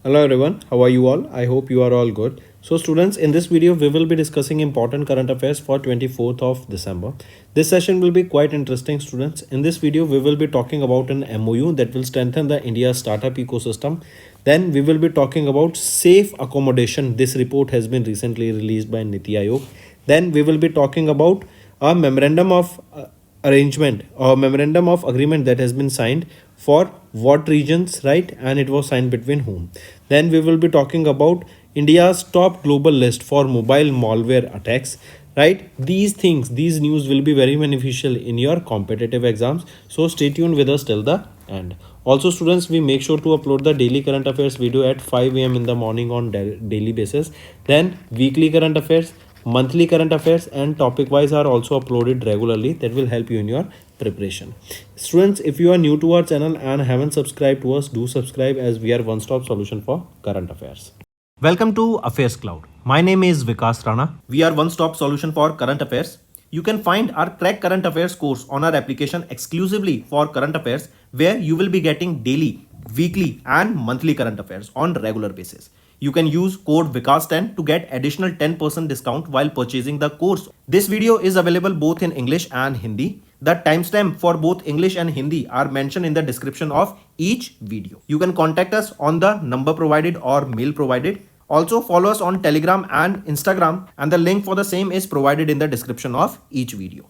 Hello everyone, how are you all? I hope you are all good. So students, in this video we will be discussing important current affairs for 24th of December. This session will be quite interesting students. In this video we will be talking about an MOU that will strengthen the India startup ecosystem. Then we will be talking about safe accommodation. This report has been recently released by Niti Aayog. Then we will be talking about a memorandum of arrangement or memorandum of agreement that has been signed for what regions, right? And it was signed between whom. Then we will be talking about India's top global list for mobile malware attacks, right? These things, these news will be very beneficial in your competitive exams, so stay tuned with us till the end. Also students, we make sure to upload the daily current affairs video at 5 a.m. in the morning on daily basis. Then weekly current affairs, monthly current affairs and topic wise are also uploaded regularly. That will help you in your preparation. Students, if you are new to our channel and haven't subscribed to us, do subscribe, as we are one stop solution for current affairs. Welcome to Affairs Cloud. My name is Vikas Rana. We are one stop solution for current affairs. You can find our Crack Current Affairs course on our application exclusively for current affairs, where you will be getting daily, weekly and monthly current affairs on regular basis. You can use code VIKAS10 to get additional 10% discount while purchasing the course. This video is available both in English and Hindi. The timestamp for both English and Hindi are mentioned in the description of each video. You can contact us on the number provided or mail provided. Also follow us on Telegram and Instagram, and the link for the same is provided in the description of each video.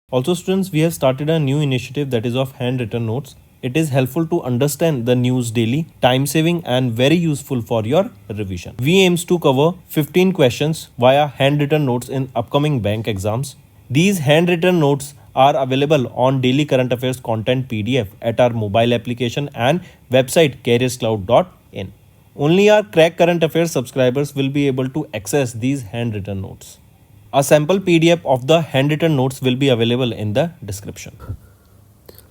Also students, we have started a new initiative that is of handwritten notes. It is helpful to understand the news daily, time saving and very useful for your revision. We aims to cover 15 questions via handwritten notes in upcoming bank exams. These handwritten notes are available on daily current affairs content PDF at our mobile application and website careerscloud.in. Only our Crack Current Affairs subscribers will be able to access these handwritten notes. A sample PDF of the handwritten notes will be available in the description.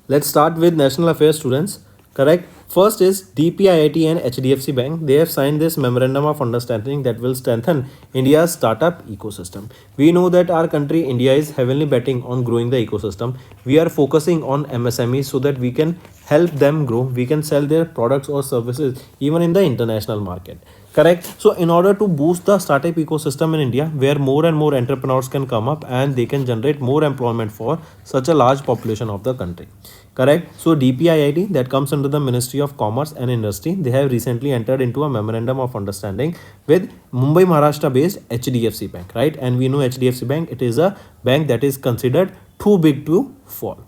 Let's start with national affairs students. Correct. First is DPIIT and HDFC Bank. They have signed this memorandum of understanding that will strengthen India's startup ecosystem. We know that our country India is heavily betting on growing the ecosystem. We are focusing on MSMEs so that we can help them grow. We can sell their products or services even in the international market. Correct. So in order to boost the startup ecosystem in India, where more and more entrepreneurs can come up and they can generate more employment for such a large population of the country. Correct. So DPIIT, that comes under the Ministry of Commerce and Industry, they have recently entered into a memorandum of understanding with Mumbai Maharashtra based HDFC Bank, right? And we know HDFC Bank, it is a bank that is considered too big to fall,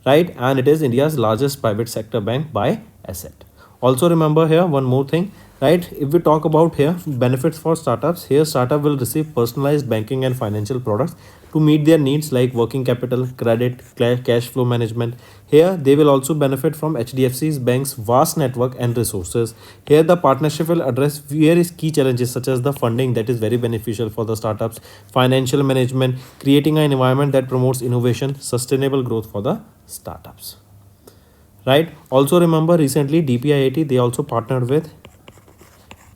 right? And it is India's largest private sector bank by asset. Also remember here one more thing, right? If we talk about here benefits for startups, here startup will receive personalized banking and financial products to meet their needs like working capital, credit, cash flow management. Here they will also benefit from HDFC's bank's vast network and resources. Here the partnership will address various key challenges such as the funding that is very beneficial for the startups, financial management, creating an environment that promotes innovation, sustainable growth for the startups. Right. Also remember recently DPIIT, they also partnered with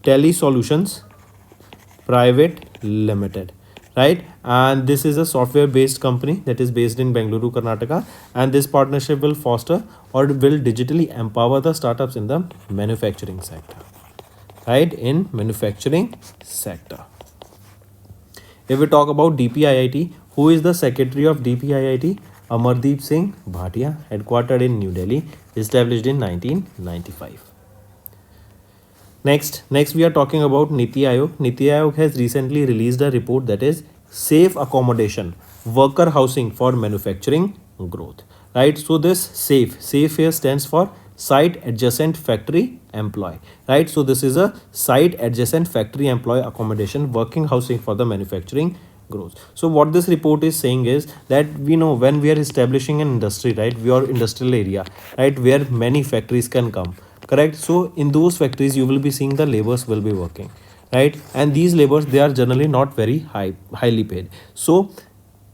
Tele Solutions Private Limited, right? And this is a software based company that is based in Bengaluru, Karnataka, and this partnership will foster or will digitally empower the startups in the manufacturing sector, right? In manufacturing sector. If we talk about DPIIT, who is the secretary of DPIIT? Amardeep Singh Bhatia, headquartered in New Delhi, established in 1995. Next we are talking about Niti Aayog. Niti Aayog has recently released a report that is safe accommodation, worker housing for manufacturing growth, right? So this safe here stands for site adjacent factory employee, right? So this is a site adjacent factory employee accommodation, working housing for the manufacturing growth. So what this report is saying is that we know when we are establishing an industry, right, your industrial area, right, where many factories can come. Correct. So in those factories you will be seeing the laborers will be working, right? And these laborers, they are generally not very highly paid. So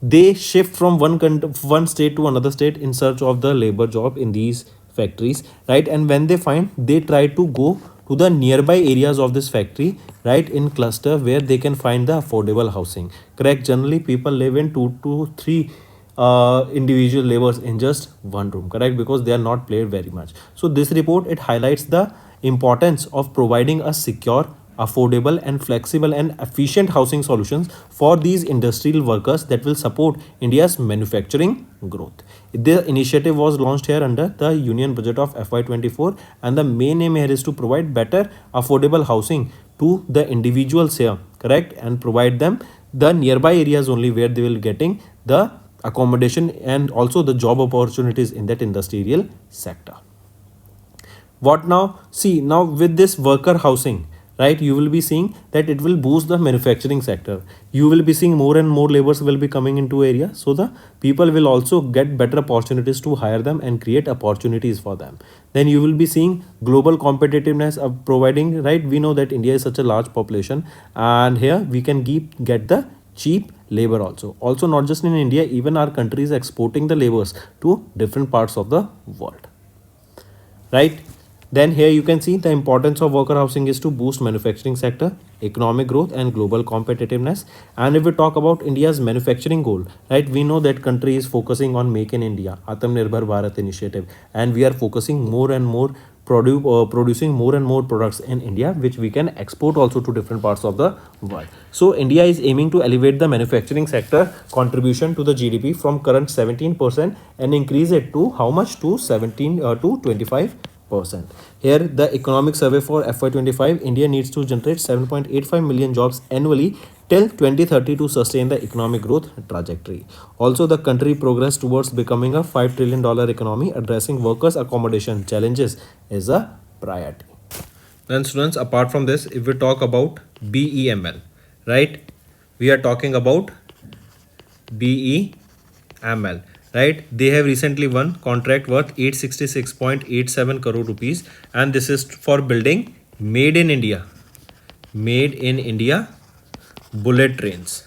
they shift from one state to another state in search of the labor job in these factories, right? And when they find, they try to go to the nearby areas of this factory, right, in cluster where they can find the affordable housing. Correct. Generally people live in 2 to 3 individual laborers in just one room. Correct, because they are not paid very much. So this report, it highlights the importance of providing a secure, affordable and flexible and efficient housing solutions for these industrial workers that will support India's manufacturing growth. The initiative was launched here under the Union Budget of FY24, and the main aim here is to provide better affordable housing to the individuals here, correct, and provide them the nearby areas only where they will getting the accommodation and also the job opportunities in that industrial sector. What now? See, now with this worker housing, right, you will be seeing that it will boost the manufacturing sector. You will be seeing more and more laborers will be coming into area, so the people will also get better opportunities to hire them and create opportunities for them. Then you will be seeing global competitiveness of providing, right, we know that India is such a large population, and here we can get the cheap labor also not just in India, even our country is exporting the labors to different parts of the world, right. Then here you can see the importance of worker housing is to boost manufacturing sector, economic growth and global competitiveness. And if we talk about India's manufacturing goal, right, we know that country is focusing on Make in India, Atmanirbhar Bharat initiative, and we are focusing more and more producing more and more products in India, which we can export also to different parts of the world. So India is aiming to elevate the manufacturing sector contribution to the GDP from current 17% and increase it to how much, to 17 to 25%. Here the economic survey for FY25, India needs to generate 7.85 million jobs annually till 2030 to sustain the economic growth trajectory. Also, the country progress towards becoming a $5 trillion economy. Addressing workers' accommodation challenges is a priority. Then students, apart from this, if we talk about BEML, right, we are talking about BEML. Right, they have recently won contract worth 866.87 crore rupees, and this is for building made in India bullet trains.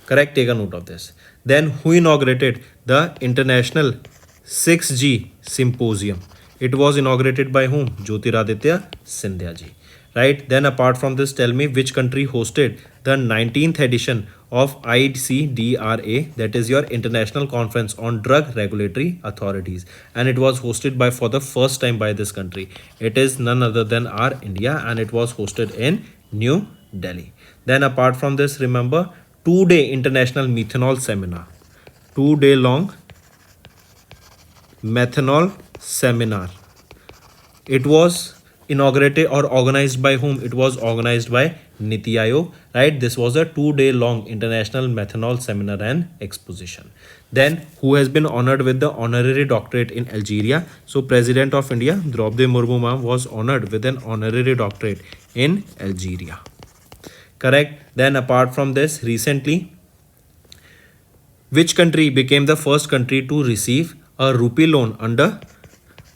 Correct, take a note of this. Then who inaugurated the International 6G Symposium? It was inaugurated by whom? Jyotiraditya Scindia ji. Right, then apart from this, tell me which country hosted the 19th edition of ICDRA, that is your International Conference on Drug Regulatory Authorities, and it was hosted by for the first time by this country. It is none other than our India, and it was hosted in New Delhi. Then apart from this, remember 2-day International Methanol Seminar, 2-day long methanol seminar. It was inaugurated or organized by whom? It was organized by Niti Aayog, right. This was a 2-day long international methanol seminar and exposition. Then who has been honored with the honorary doctorate in Algeria? So President of India Draupadi Murmu ma'am was honored with an honorary doctorate in Algeria. Correct. Then apart from this, recently which country became the first country to receive a rupee loan under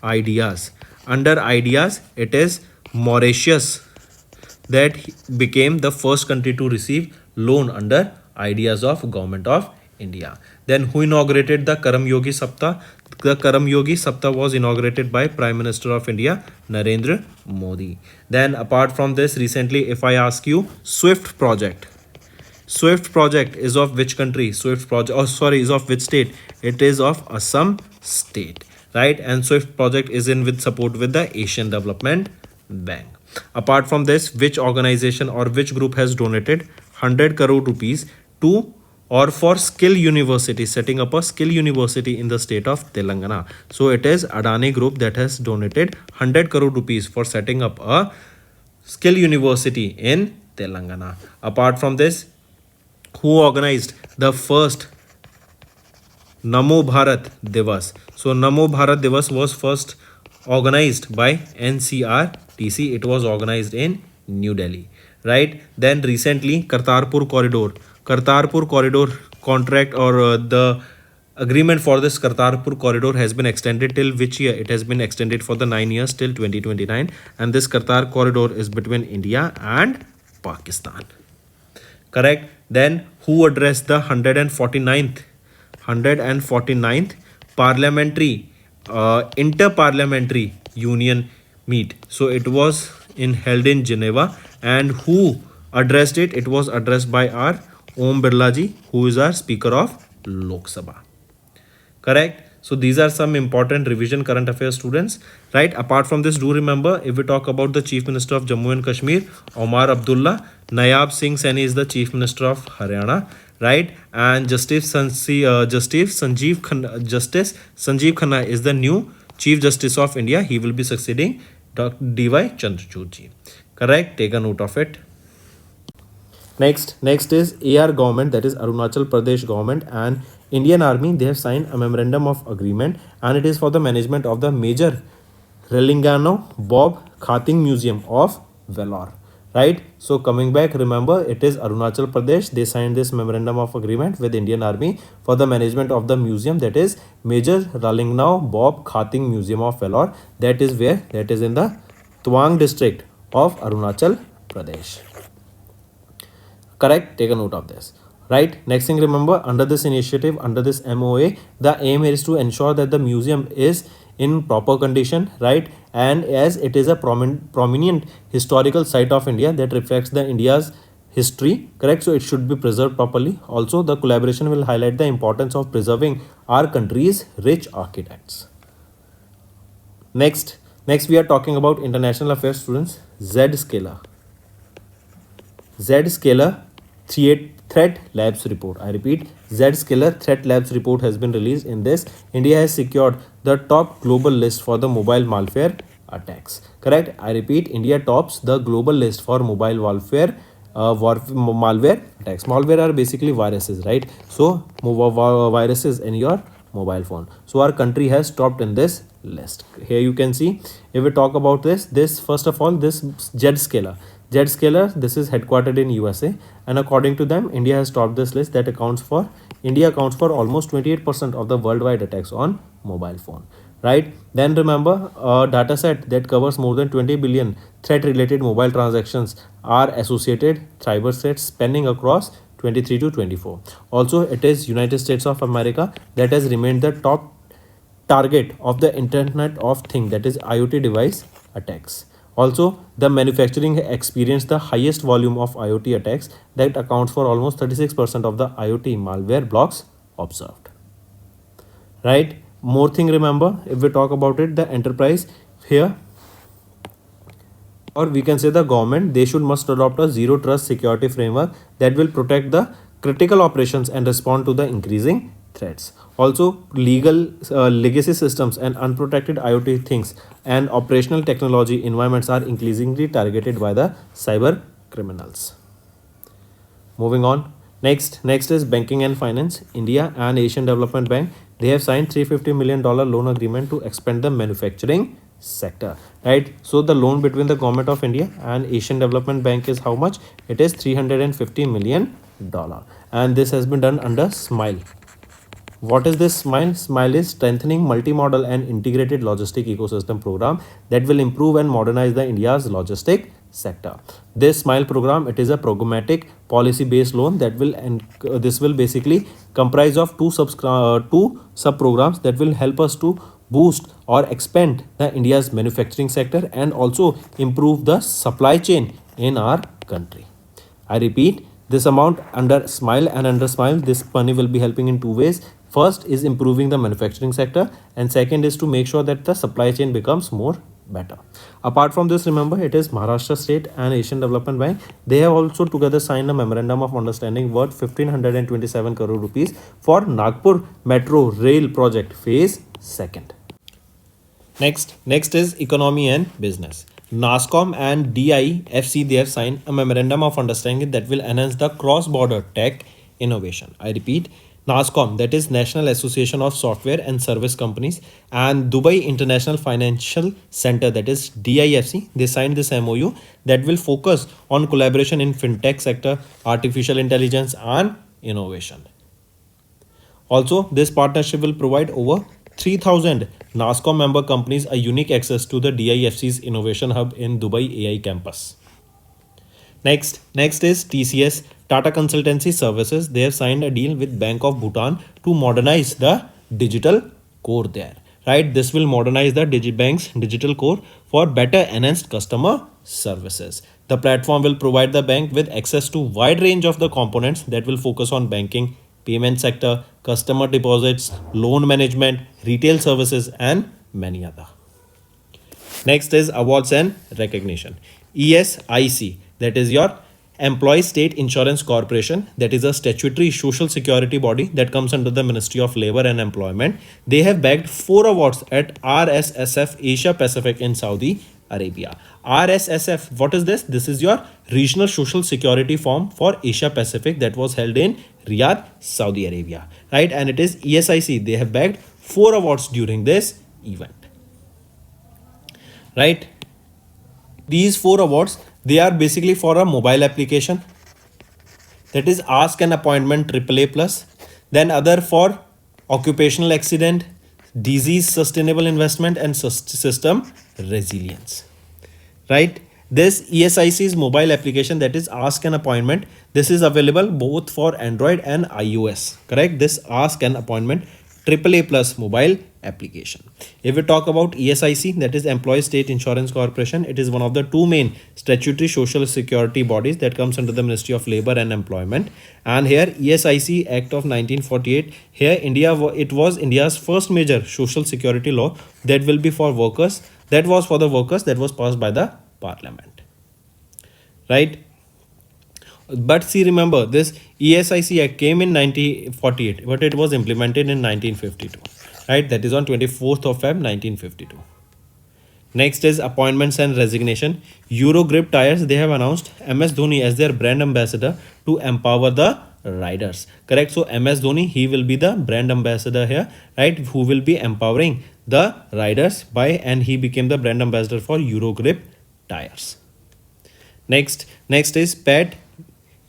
IDEAS? Under IDEAS, it is Mauritius that became the first country to receive loan under IDEAS of Government of India. Then who inaugurated the Karam Yogi Saptah? The Karam Yogi Saptah was inaugurated by Prime Minister of India Narendra Modi. Then apart from this, recently if I ask you, SWIFT project is of which country? is of which state? It is of Assam state, right. And SWIFT project is in with support with the Asian Development Bank. Apart from this, which organization or which group has donated 100 crore rupees to or for skill university, setting up a skill university in the state of Telangana? So it is Adani Group that has donated 100 crore rupees for setting up a skill university in Telangana. Apart from this, who organized the first Namo Bharat Divas? So Namo Bharat Divas was first organized by NCRTC. It was organized in New Delhi, right. Then recently Kartarpur corridor contract or the agreement for this Kartarpur corridor has been extended till which year? It has been extended for the 9 years till 2029, and this Kartar corridor is between India and Pakistan. Correct. Then who addressed the 149th parliamentary interparliamentary union meet? So it was held in Geneva. And who addressed it? It was addressed by our Om Birla ji, who is our Speaker of Lok Sabha. Correct. So these are some important revision current affairs, students, right? Apart from this, do remember, if we talk about the Chief Minister of Jammu and Kashmir, Omar Abdullah, Nayab Singh Saini is the Chief Minister of Haryana, right? And Justice Sanjeev Khanna is the new Chief Justice of India. He will be succeeding Dr. D.Y. Chandrachud ji. Correct. Take a note of it. Next is AR government, that is Arunachal Pradesh government, and Indian Army. They have signed a memorandum of agreement, and it is for the management of the major Relingano Bob Khating Museum of Vellore. Right. So coming back, remember, it is Arunachal Pradesh. They signed this memorandum of agreement with Indian Army for the management of the museum, that is Major Relingano Bob Khating Museum of Vellore. That is where? That is in the Tawang district of Arunachal Pradesh. Correct. Take a note of this. Right. Next thing, remember, under this initiative, under this MOA, the aim is to ensure that the museum is in proper condition, right? And as it is a prominent historical site of India that reflects the India's history, correct? So it should be preserved properly. Also, the collaboration will highlight the importance of preserving our country's rich architects. Next we are talking about international affairs, students. Z-Scaler Threat Labs report. I repeat, Z-Scaler Threat Labs report has been released. In this, India has secured the top global list for the mobile malware attacks. Correct. I repeat, India tops the global list for mobile malware attacks. Malware are basically viruses, right? So viruses in your mobile phone. So our country has topped in this list. Here you can see, if we talk about this first of all, this Z-Scaler, this is headquartered in USA, and according to them, India has topped this list. That India accounts for almost 28% of the worldwide attacks on mobile phone, right? Then remember, a data set that covers more than 20 billion threat related mobile transactions are associated cyber threats spanning across 23 to 24. Also, it is United States of America that has remained the top target of the Internet of Things, that is IoT device attacks. Also, the manufacturing experienced the highest volume of IoT attacks that accounts for almost 36% of the IoT malware blocks observed. Right? More thing, remember, if we talk about it, the enterprise here, or we can say the government, they must adopt a zero trust security framework that will protect the critical operations and respond to the increasing threats. Also, legacy systems and unprotected IoT things and operational technology environments are increasingly targeted by the cyber criminals. Moving on. Next is banking and finance. India and Asian Development Bank, they have signed $350 million loan agreement to expand the manufacturing sector, right? So the loan between the government of India and Asian Development Bank is how much? It is $350 million, and this has been done under SMILE. What is this SMILE? SMILE is Strengthening Multimodal and Integrated Logistic Ecosystem Program that will improve and modernize the India's logistic sector. This SMILE program, it is a programmatic policy-based loan that will, and this will basically comprise of two sub-programs that will help us to boost or expand the India's manufacturing sector and also improve the supply chain in our country. I repeat, this amount under SMILE and under SMILE, this money will be helping in two ways. First is improving the manufacturing sector, and second is to make sure that the supply chain becomes more better. Apart from this, remember, it is Maharashtra State and Asian Development Bank. They have also together signed a memorandum of understanding worth 1,527 crore rupees for Nagpur Metro Rail Project Phase 2nd. Next is economy and business. NASSCOM and DIFC, they have signed a memorandum of understanding that will enhance the cross-border tech innovation. I repeat, NASSCOM, that is National Association of Software and Service Companies, and Dubai International Financial Center, that is DIFC, they signed this MOU that will focus on collaboration in fintech sector, artificial intelligence and innovation. Also, this partnership will provide over 3,000 NASSCOM member companies a unique access to the DIFC's innovation hub in Dubai AI campus. Next is TCS, Tata Consultancy Services. They have signed a deal with Bank of Bhutan to modernize the digital core there. Right, this will modernize the bank's digital core for better enhanced customer services. The platform will provide the bank with access to wide range of the components that will focus on banking, payment sector, customer deposits, loan management, retail services, and many other. Next is awards and recognition. ESIC, that is your Employee State Insurance Corporation, that is a statutory social security body that comes under the Ministry of Labor and Employment. They have bagged 4 awards at RSSF Asia Pacific in Saudi Arabia. RSSF, what is this? This is your Regional Social Security Forum for Asia Pacific that was held in Riyadh, Saudi Arabia, right? And it is ESIC. They have bagged 4 awards during this event, right? These 4 awards, they are basically for a mobile application, that is Ask an Appointment AAA plus, then other for occupational accident, disease sustainable investment, and system resilience, right? This ESIC's mobile application, that is Ask an Appointment, this is available both for Android and iOS, correct? This Ask an Appointment AAA plus mobile application. If we talk about ESIC, that is Employee State Insurance Corporation, it is one of the 2 main statutory social security bodies that comes under the Ministry of Labor and Employment. And here ESIC Act of 1948, here it was India's first major social security law that will be for workers, that was for the workers, that was passed by the Parliament, right? But see, remember, this ESIC Act came in 1948, but it was implemented in 1952, right? That is on 24th of Feb 1952. Next is appointments and resignation. Eurogrip Tires, they have announced MS Dhoni as their brand ambassador to empower the riders, correct? So MS Dhoni, he will be the brand ambassador here, right? Who will be empowering the riders and he became the brand ambassador for Eurogrip Tires. Next is Pat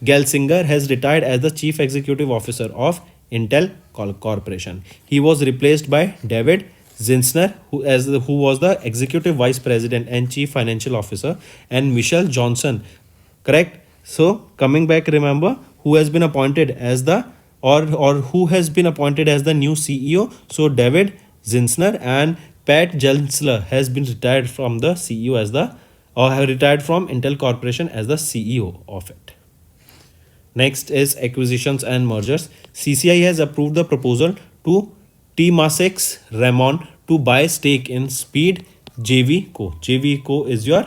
Gelsinger has retired as the Chief Executive Officer of Intel Corporation. He was replaced by David Zinsner, who was the Executive Vice President and Chief Financial Officer, and Michelle Johnson, correct? So coming back, remember who has been appointed as the who has been appointed as the new CEO. So David Zinsner and Pat Gelsinger has been retired from the CEO have retired from Intel Corporation as the CEO of it. Next is acquisitions and mergers. CCI has approved the proposal to Temasek Ramon to buy stake in Speed JV Co. JV Co is your,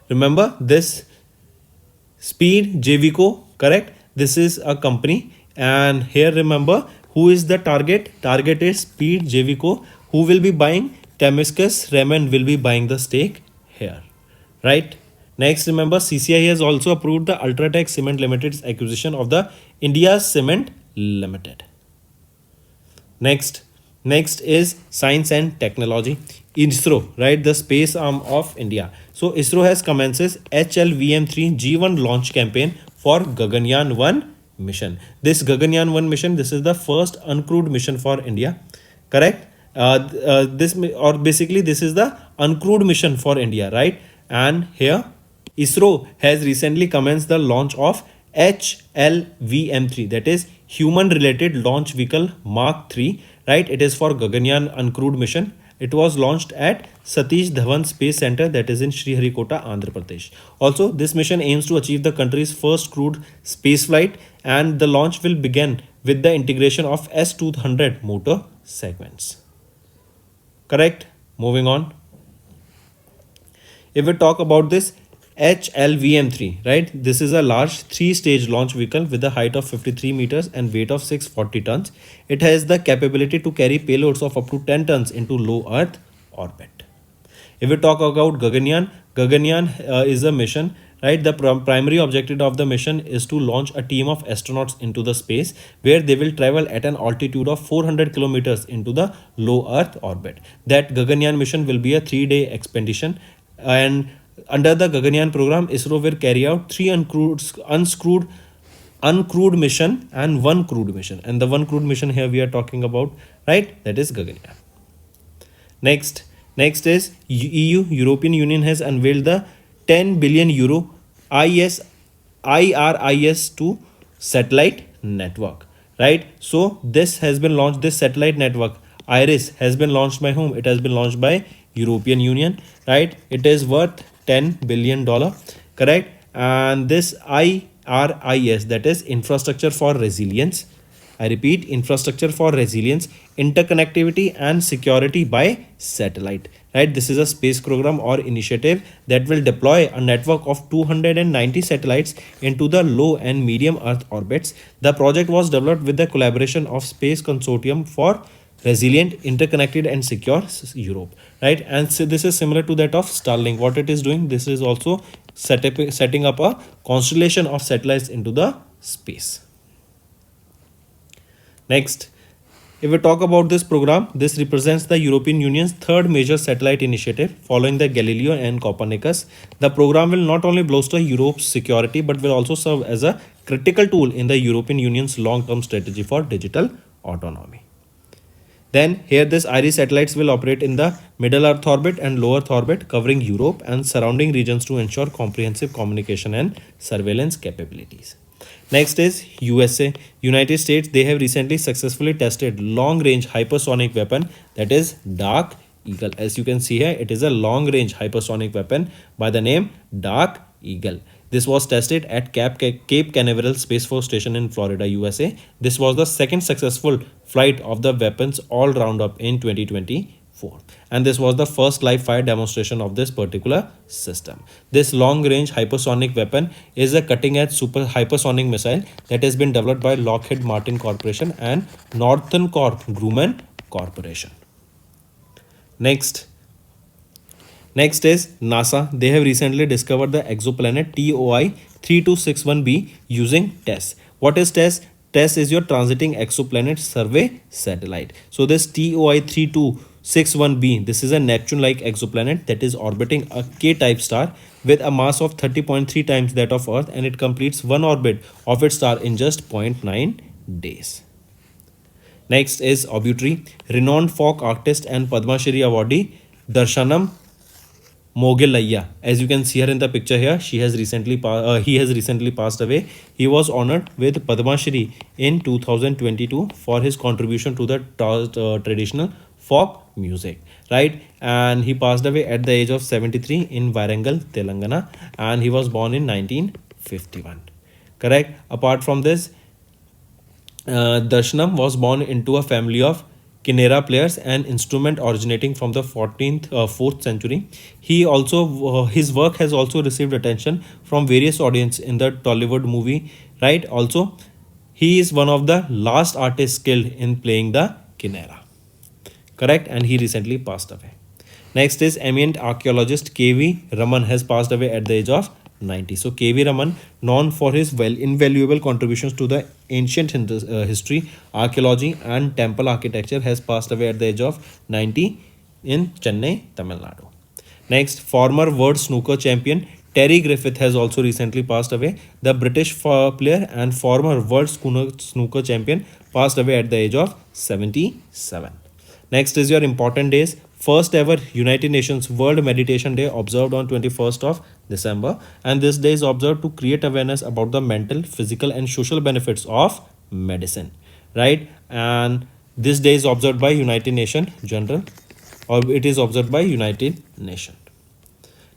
remember this Speed JV Co, correct? This is a company, and here remember who is the target. Target is Speed JV Co, who will be buying. Temasek Ramon will be buying the stake here, right? Next, remember CCI has also approved the Ultratech Cement Limited's acquisition of the India Cement Limited. Next is science and technology. ISRO, right, the space arm of India. So ISRO has commences HLVM3 G1 launch campaign for Gaganyaan 1 mission. This Gaganyaan 1 mission, this is the first uncrewed mission for India, correct? This is the uncrewed mission for India, right? And here ISRO has recently commenced the launch of HLVM3, that is Human Related Launch Vehicle Mark 3, right? It is for Gaganyaan uncrewed mission. It was launched at Satish Dhawan Space Center, that is in Sriharikota, Andhra Pradesh. Also, this mission aims to achieve the country's first crewed spaceflight, and the launch will begin with the integration of S-200 motor segments. Correct? Moving on. If we talk about this HLVM3, right? This is a large 3-stage launch vehicle with a height of 53 meters and weight of 640 tons. It has the capability to carry payloads of up to 10 tons into low Earth orbit. If we talk about Gaganyaan is a mission, right? The primary objective of the mission is to launch a team of astronauts into the space, where they will travel at an altitude of 400 kilometers into the low Earth orbit. That Gaganyaan mission will be a 3-day expedition, and under the Gaganyaan program, ISRO will carry out 3 uncrewed mission and 1 crewed mission. And the 1 crewed mission here we are talking about, right? That is Gaganyaan. Next is European Union has unveiled the 10 billion euro IRIS-2 satellite network, right? So this has been launched, this satellite network IRIS has been launched by whom? It has been launched by European Union, right? It is worth $10 billion, correct? And this IRIS, that is Infrastructure for Resilience. I repeat, infrastructure for resilience, interconnectivity and security by satellite, right? This is a space program or initiative that will deploy a network of 290 satellites into the low and medium earth orbits. The project was developed with the collaboration of Space Consortium for Resilient, Interconnected and Secure Europe, right? And so this is similar to that of Starlink. What it is doing, this is also setting up a constellation of satellites into the space. Next, if we talk about this program, this represents the European Union's third major satellite initiative following the Galileo and Copernicus. The program will not only bolster Europe's security but will also serve as a critical tool in the European Union's long-term strategy for digital autonomy. Then here this IRIS satellites will operate in the middle Earth orbit and low Earth orbit, covering Europe and surrounding regions to ensure comprehensive communication and surveillance capabilities. Next is USA, United States. They have recently successfully tested long-range hypersonic weapon, that is Dark Eagle. As you can see here, it is a long-range hypersonic weapon by the name Dark Eagle. This was tested at Cape Canaveral Space Force Station in Florida, USA. This was the second successful flight of the weapons all round up in 2024. And this was the first live fire demonstration of this particular system. This long-range hypersonic weapon is a cutting-edge super hypersonic missile that has been developed by Lockheed Martin Corporation and Northrop Grumman Corporation. Next is NASA. They have recently discovered the exoplanet TOI 3261b using TESS. What is TESS? TESS is your Transiting Exoplanet Survey Satellite. So this TOI 3261b, this is a Neptune-like exoplanet that is orbiting a K-type star with a mass of 30.3 times that of Earth, and it completes one orbit of its star in just 0.9 days. Next is Obituary. Renowned folk artist and Padma Shri awardee Darshanam Mogilayya. As you can see her in the picture here, he has recently passed away. He was honored with Padma Shri in 2022 for his contribution to the traditional folk music, right? And he passed away at the age of 73 in Warangal, Telangana, and he was born in 1951. Correct? Apart from this, Darshanam was born into a family of Kinera players, an instrument originating from the 4th century. He also his work has also received attention from various audience in the Tollywood movie, right? Also, he is one of the last artists skilled in playing the Kinera. Correct? And he recently passed away. Next is eminent archaeologist K.V. Raman has passed away at the age of 90. So K.V. Raman, known for his invaluable contributions to the ancient history, archaeology and temple architecture, has passed away at the age of 90 in Chennai, Tamil Nadu. Next, former world snooker champion Terry Griffith has also recently passed away. The British player and former world snooker champion passed away at the age of 77. Next is your important days. First ever United Nations World Meditation Day observed on 21st of December, and this day is observed to create awareness about the mental, physical and social benefits of medicine, right? And this day is observed by United Nations General, or it is observed by United Nations.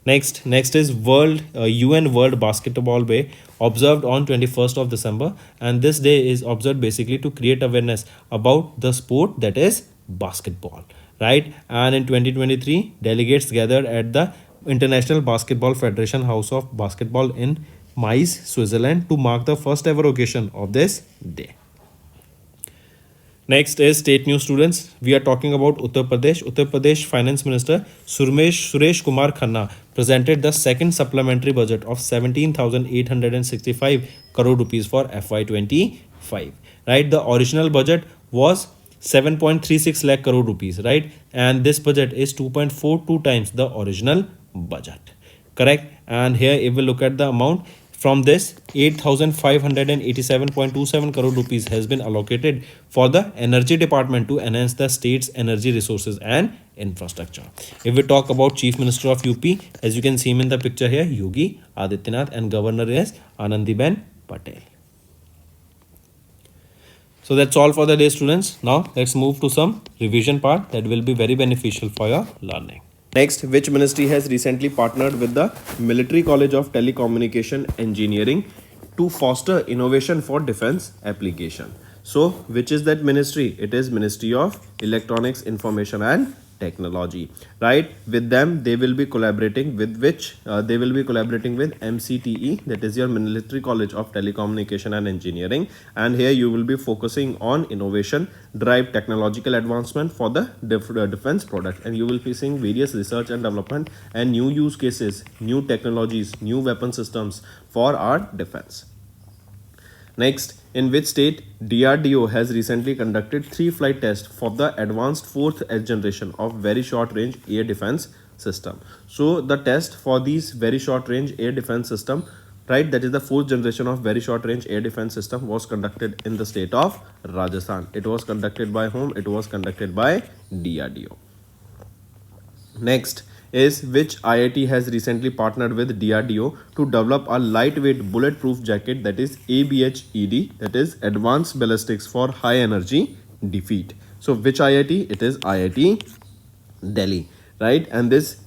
Next is UN World Basketball Day observed on 21st of December, and this day is observed basically to create awareness about the sport that is basketball, right? And in 2023, delegates gathered at the International Basketball Federation House of Basketball in Mainz, Switzerland to mark the first ever occasion of this day. Next is state news, students. We are talking about Uttar Pradesh. Uttar Pradesh Finance Minister Suresh Kumar Khanna presented the second supplementary budget of 17,865 crore rupees for FY25. Right? The original budget was 7.36 lakh crore rupees, right? And this budget is 2.42 times the original budget. Correct? And here if we look at the amount, from this 8,587.27 crore rupees has been allocated for the energy department to enhance the state's energy resources and infrastructure. If we talk about Chief Minister of UP, as you can see him in the picture here, Yogi Adityanath, and Governor is Anandiben Patel. So that's all for the day, students. Now let's move to some revision part that will be very beneficial for your learning. Next, which ministry has recently partnered with the Military College of Telecommunication Engineering to foster innovation for defense application? So, which is that ministry? It is Ministry of Electronics, Information and Technology, right? With them, they will be collaborating with which? They will be collaborating with MCTE, that is your Military College of Telecommunication and Engineering, and here you will be focusing on innovation, drive technological advancement for the defense product, and you will be seeing various research and development and new use cases, new technologies, new weapon systems for our defense. Next, in which state DRDO has recently conducted 3 flight tests for the advanced 4th generation of very short range air defense system. So the test for these very short range air defense system, right, that is the 4th generation of very short range air defense system, was conducted in the state of Rajasthan. It was conducted by whom? It was conducted by DRDO. Next is which IIT has recently partnered with DRDO to develop a lightweight bulletproof jacket, that is ABHED, that is Advanced Ballistics for High Energy Defeat. So which IIT? It is IIT Delhi, right? And this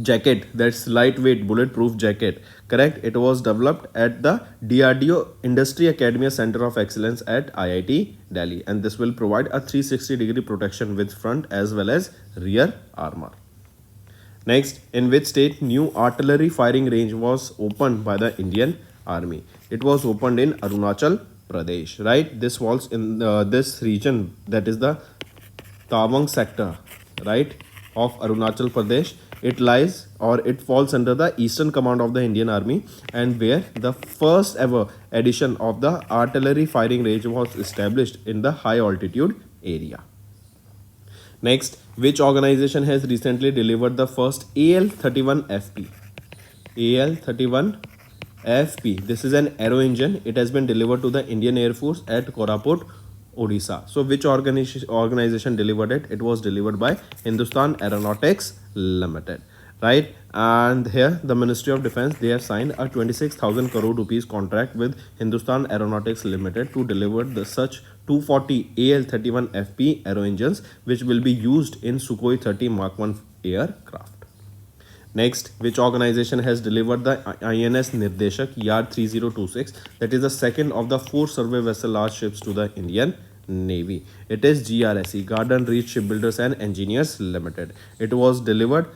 jacket, that's lightweight bulletproof jacket, correct, it was developed at the DRDO Industry Academy Center of Excellence at IIT Delhi, and this will provide a 360-degree protection with front as well as rear armor. Next, in which state new artillery firing range was opened by the Indian Army? It was opened in Arunachal Pradesh, right? This was in this region, that is the Tawang sector, right, of Arunachal Pradesh. It lies, or it falls under the Eastern Command of the Indian Army, and where the first ever edition of the artillery firing range was established in the high altitude area. Next, which organization has recently delivered the first AL-31FP? AL-31FP. This is an aero engine. It has been delivered to the Indian Air Force at Koraput, Odisha. So, which organization delivered it? It was delivered by Hindustan Aeronautics Limited, right? And here the Ministry of Defense, they have signed a 26,000 crore rupees contract with Hindustan Aeronautics Limited to deliver the such 240 AL-31FP aero engines, which will be used in Sukhoi 30 Mark 1 aircraft. Next, which organization has delivered the INS Nirdeshak Yard 3026, that is the second of the 4 survey vessel large ships to the Indian Navy? It is GRSE, Garden Reach Shipbuilders and Engineers Limited. It was delivered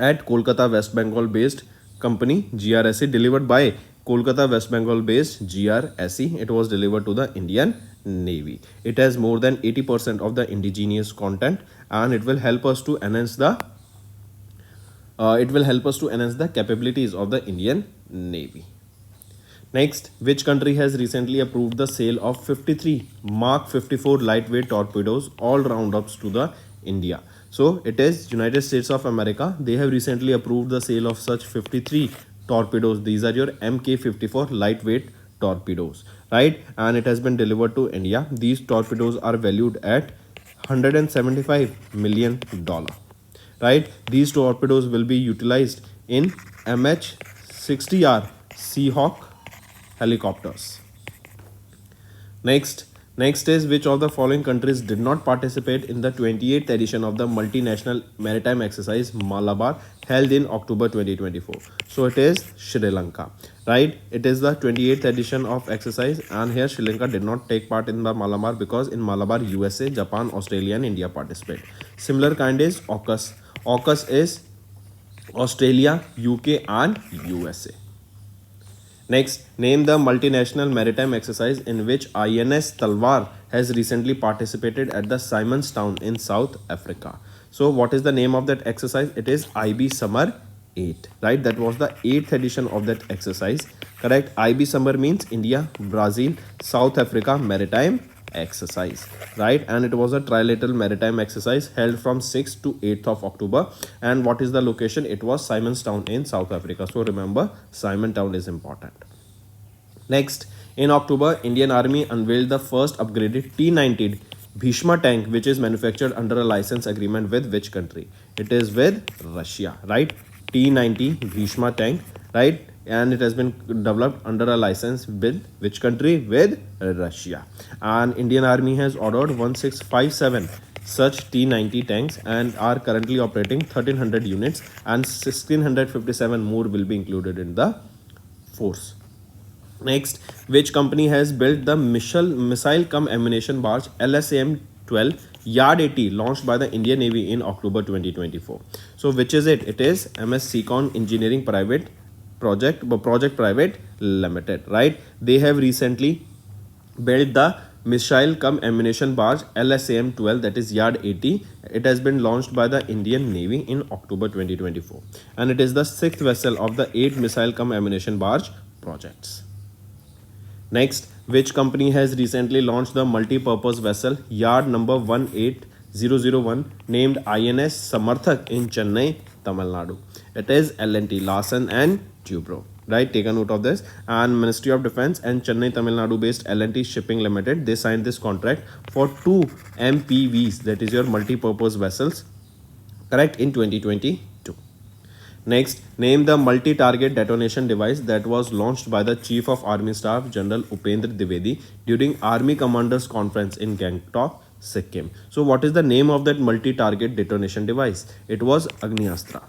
at Kolkata, West Bengal based company GRSE, delivered by Kolkata, West Bengal based GRSE. It was delivered to the Indian Navy. It has more than 80% of the indigenous content, and it will help us to enhance the capabilities of the Indian Navy. Next, which country has recently approved the sale of 53 Mark 54 lightweight torpedoes all roundups to the India? So it is United States of America. They have recently approved the sale of such 53 torpedoes. These are your MK54 lightweight torpedoes, right? And it has been delivered to India. These torpedoes are valued at $175 million, right? These torpedoes will be utilized in MH-60R Seahawk helicopters. Next is which of the following countries did not participate in the 28th edition of the multinational maritime exercise Malabar held in October 2024? So it is Sri Lanka, right? It is the 28th edition of exercise, and here Sri Lanka did not take part in the Malabar because in Malabar USA, Japan, Australia and India participate. Similar kind is AUKUS. AUKUS is Australia, UK and USA. Next, name the multinational maritime exercise in which INS Talwar has recently participated at the Simonstown in South Africa. So what is the name of that exercise? It is IB Summer 8, right? That was the 8th edition of that exercise, correct? IB Summer means India, Brazil, South Africa maritime exercise, right? And it was a trilateral maritime exercise held from 6th to 8th of October. And what is the location? It was Simonstown in South Africa. So remember, Simonstown is important. Next, in October, Indian Army unveiled the first upgraded T-90 Bhishma tank, which is manufactured under a license agreement with which country? It is with Russia, right? T-90 Bhishma tank, right? And it has been developed under a license with which country? With Russia. And Indian Army has ordered 1657 such T-90 tanks and are currently operating 1300 units, and 1657 more will be included in the force. Next, which company has built the missile cum ammunition barge LSAM 12 Yard 80 launched by the Indian Navy in October 2024? So which is it? It is MS Seacon Engineering Project Private Limited, right? They have recently built the missile cum ammunition barge LSAM 12, that is Yard 80. It has been launched by the Indian Navy in October 2024, and it is the sixth vessel of the 8 missile cum ammunition barge projects. Next, which company has recently launched the multi-purpose vessel Yard number 18001 named INS Samarthak in Chennai, Tamil Nadu? It is L&T, Larsen and Tubro. Right, take a note of this. And Ministry of Defence and Chennai, Tamil Nadu based L&T Shipping Limited, they signed this contract for 2 MPVs, that is your multi-purpose vessels, correct, in 2022. Next, name the multi-target detonation device that was launched by the Chief of Army Staff General Upendra Dwivedi during Army Commanders Conference in Gangtok, Sikkim. So what is the name of that multi-target detonation device? It was Agniastra,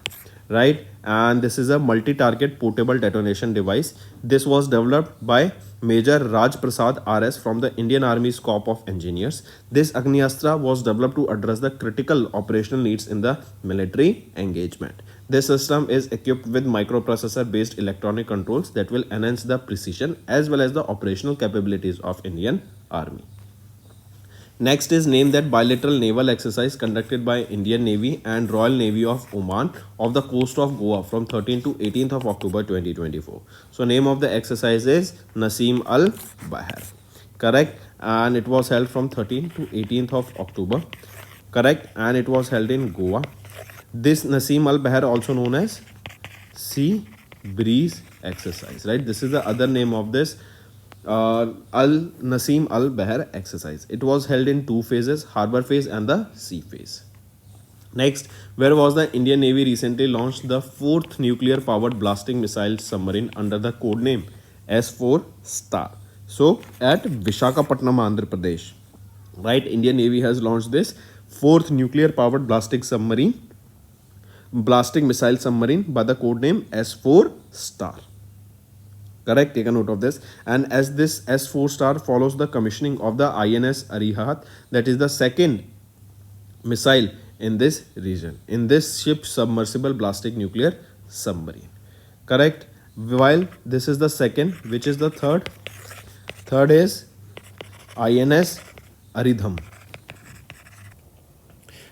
right? And this is a multi-target portable detonation device. This was developed by Major Raj Prasad RS from the Indian Army's Corps of Engineers. This Agniastra was developed to address the critical operational needs in the military engagement. This system is equipped with microprocessor-based electronic controls that will enhance the precision as well as the operational capabilities of Indian Army. Next is name that bilateral naval exercise conducted by Indian Navy and Royal Navy of Oman off the coast of Goa from 13th to 18th of October 2024. So name of the exercise is Nasim Al Bahar, correct, and it was held from 13th to 18th of October, correct, and it was held in Goa. This Nasim Al Bahar, also known as Sea Breeze exercise, right? This is the other name of this Al Nasim Al Bahar exercise. It was held in 2 phases, harbor phase and the sea phase. Next, where was the Indian Navy recently launched the 4th nuclear powered blasting missile submarine under the code name S4 Star? So at Visakhapatnam, Andhra Pradesh, right? Indian Navy has launched this 4th nuclear powered blasting missile submarine by the code name S4 Star. Correct, take a note of this. And as this S4 Star follows the commissioning of the INS Arihat, that is the second missile in this region, in this ship's submersible blasting nuclear submarine. Correct. While this is the second, which is the third? Third is INS Aridham.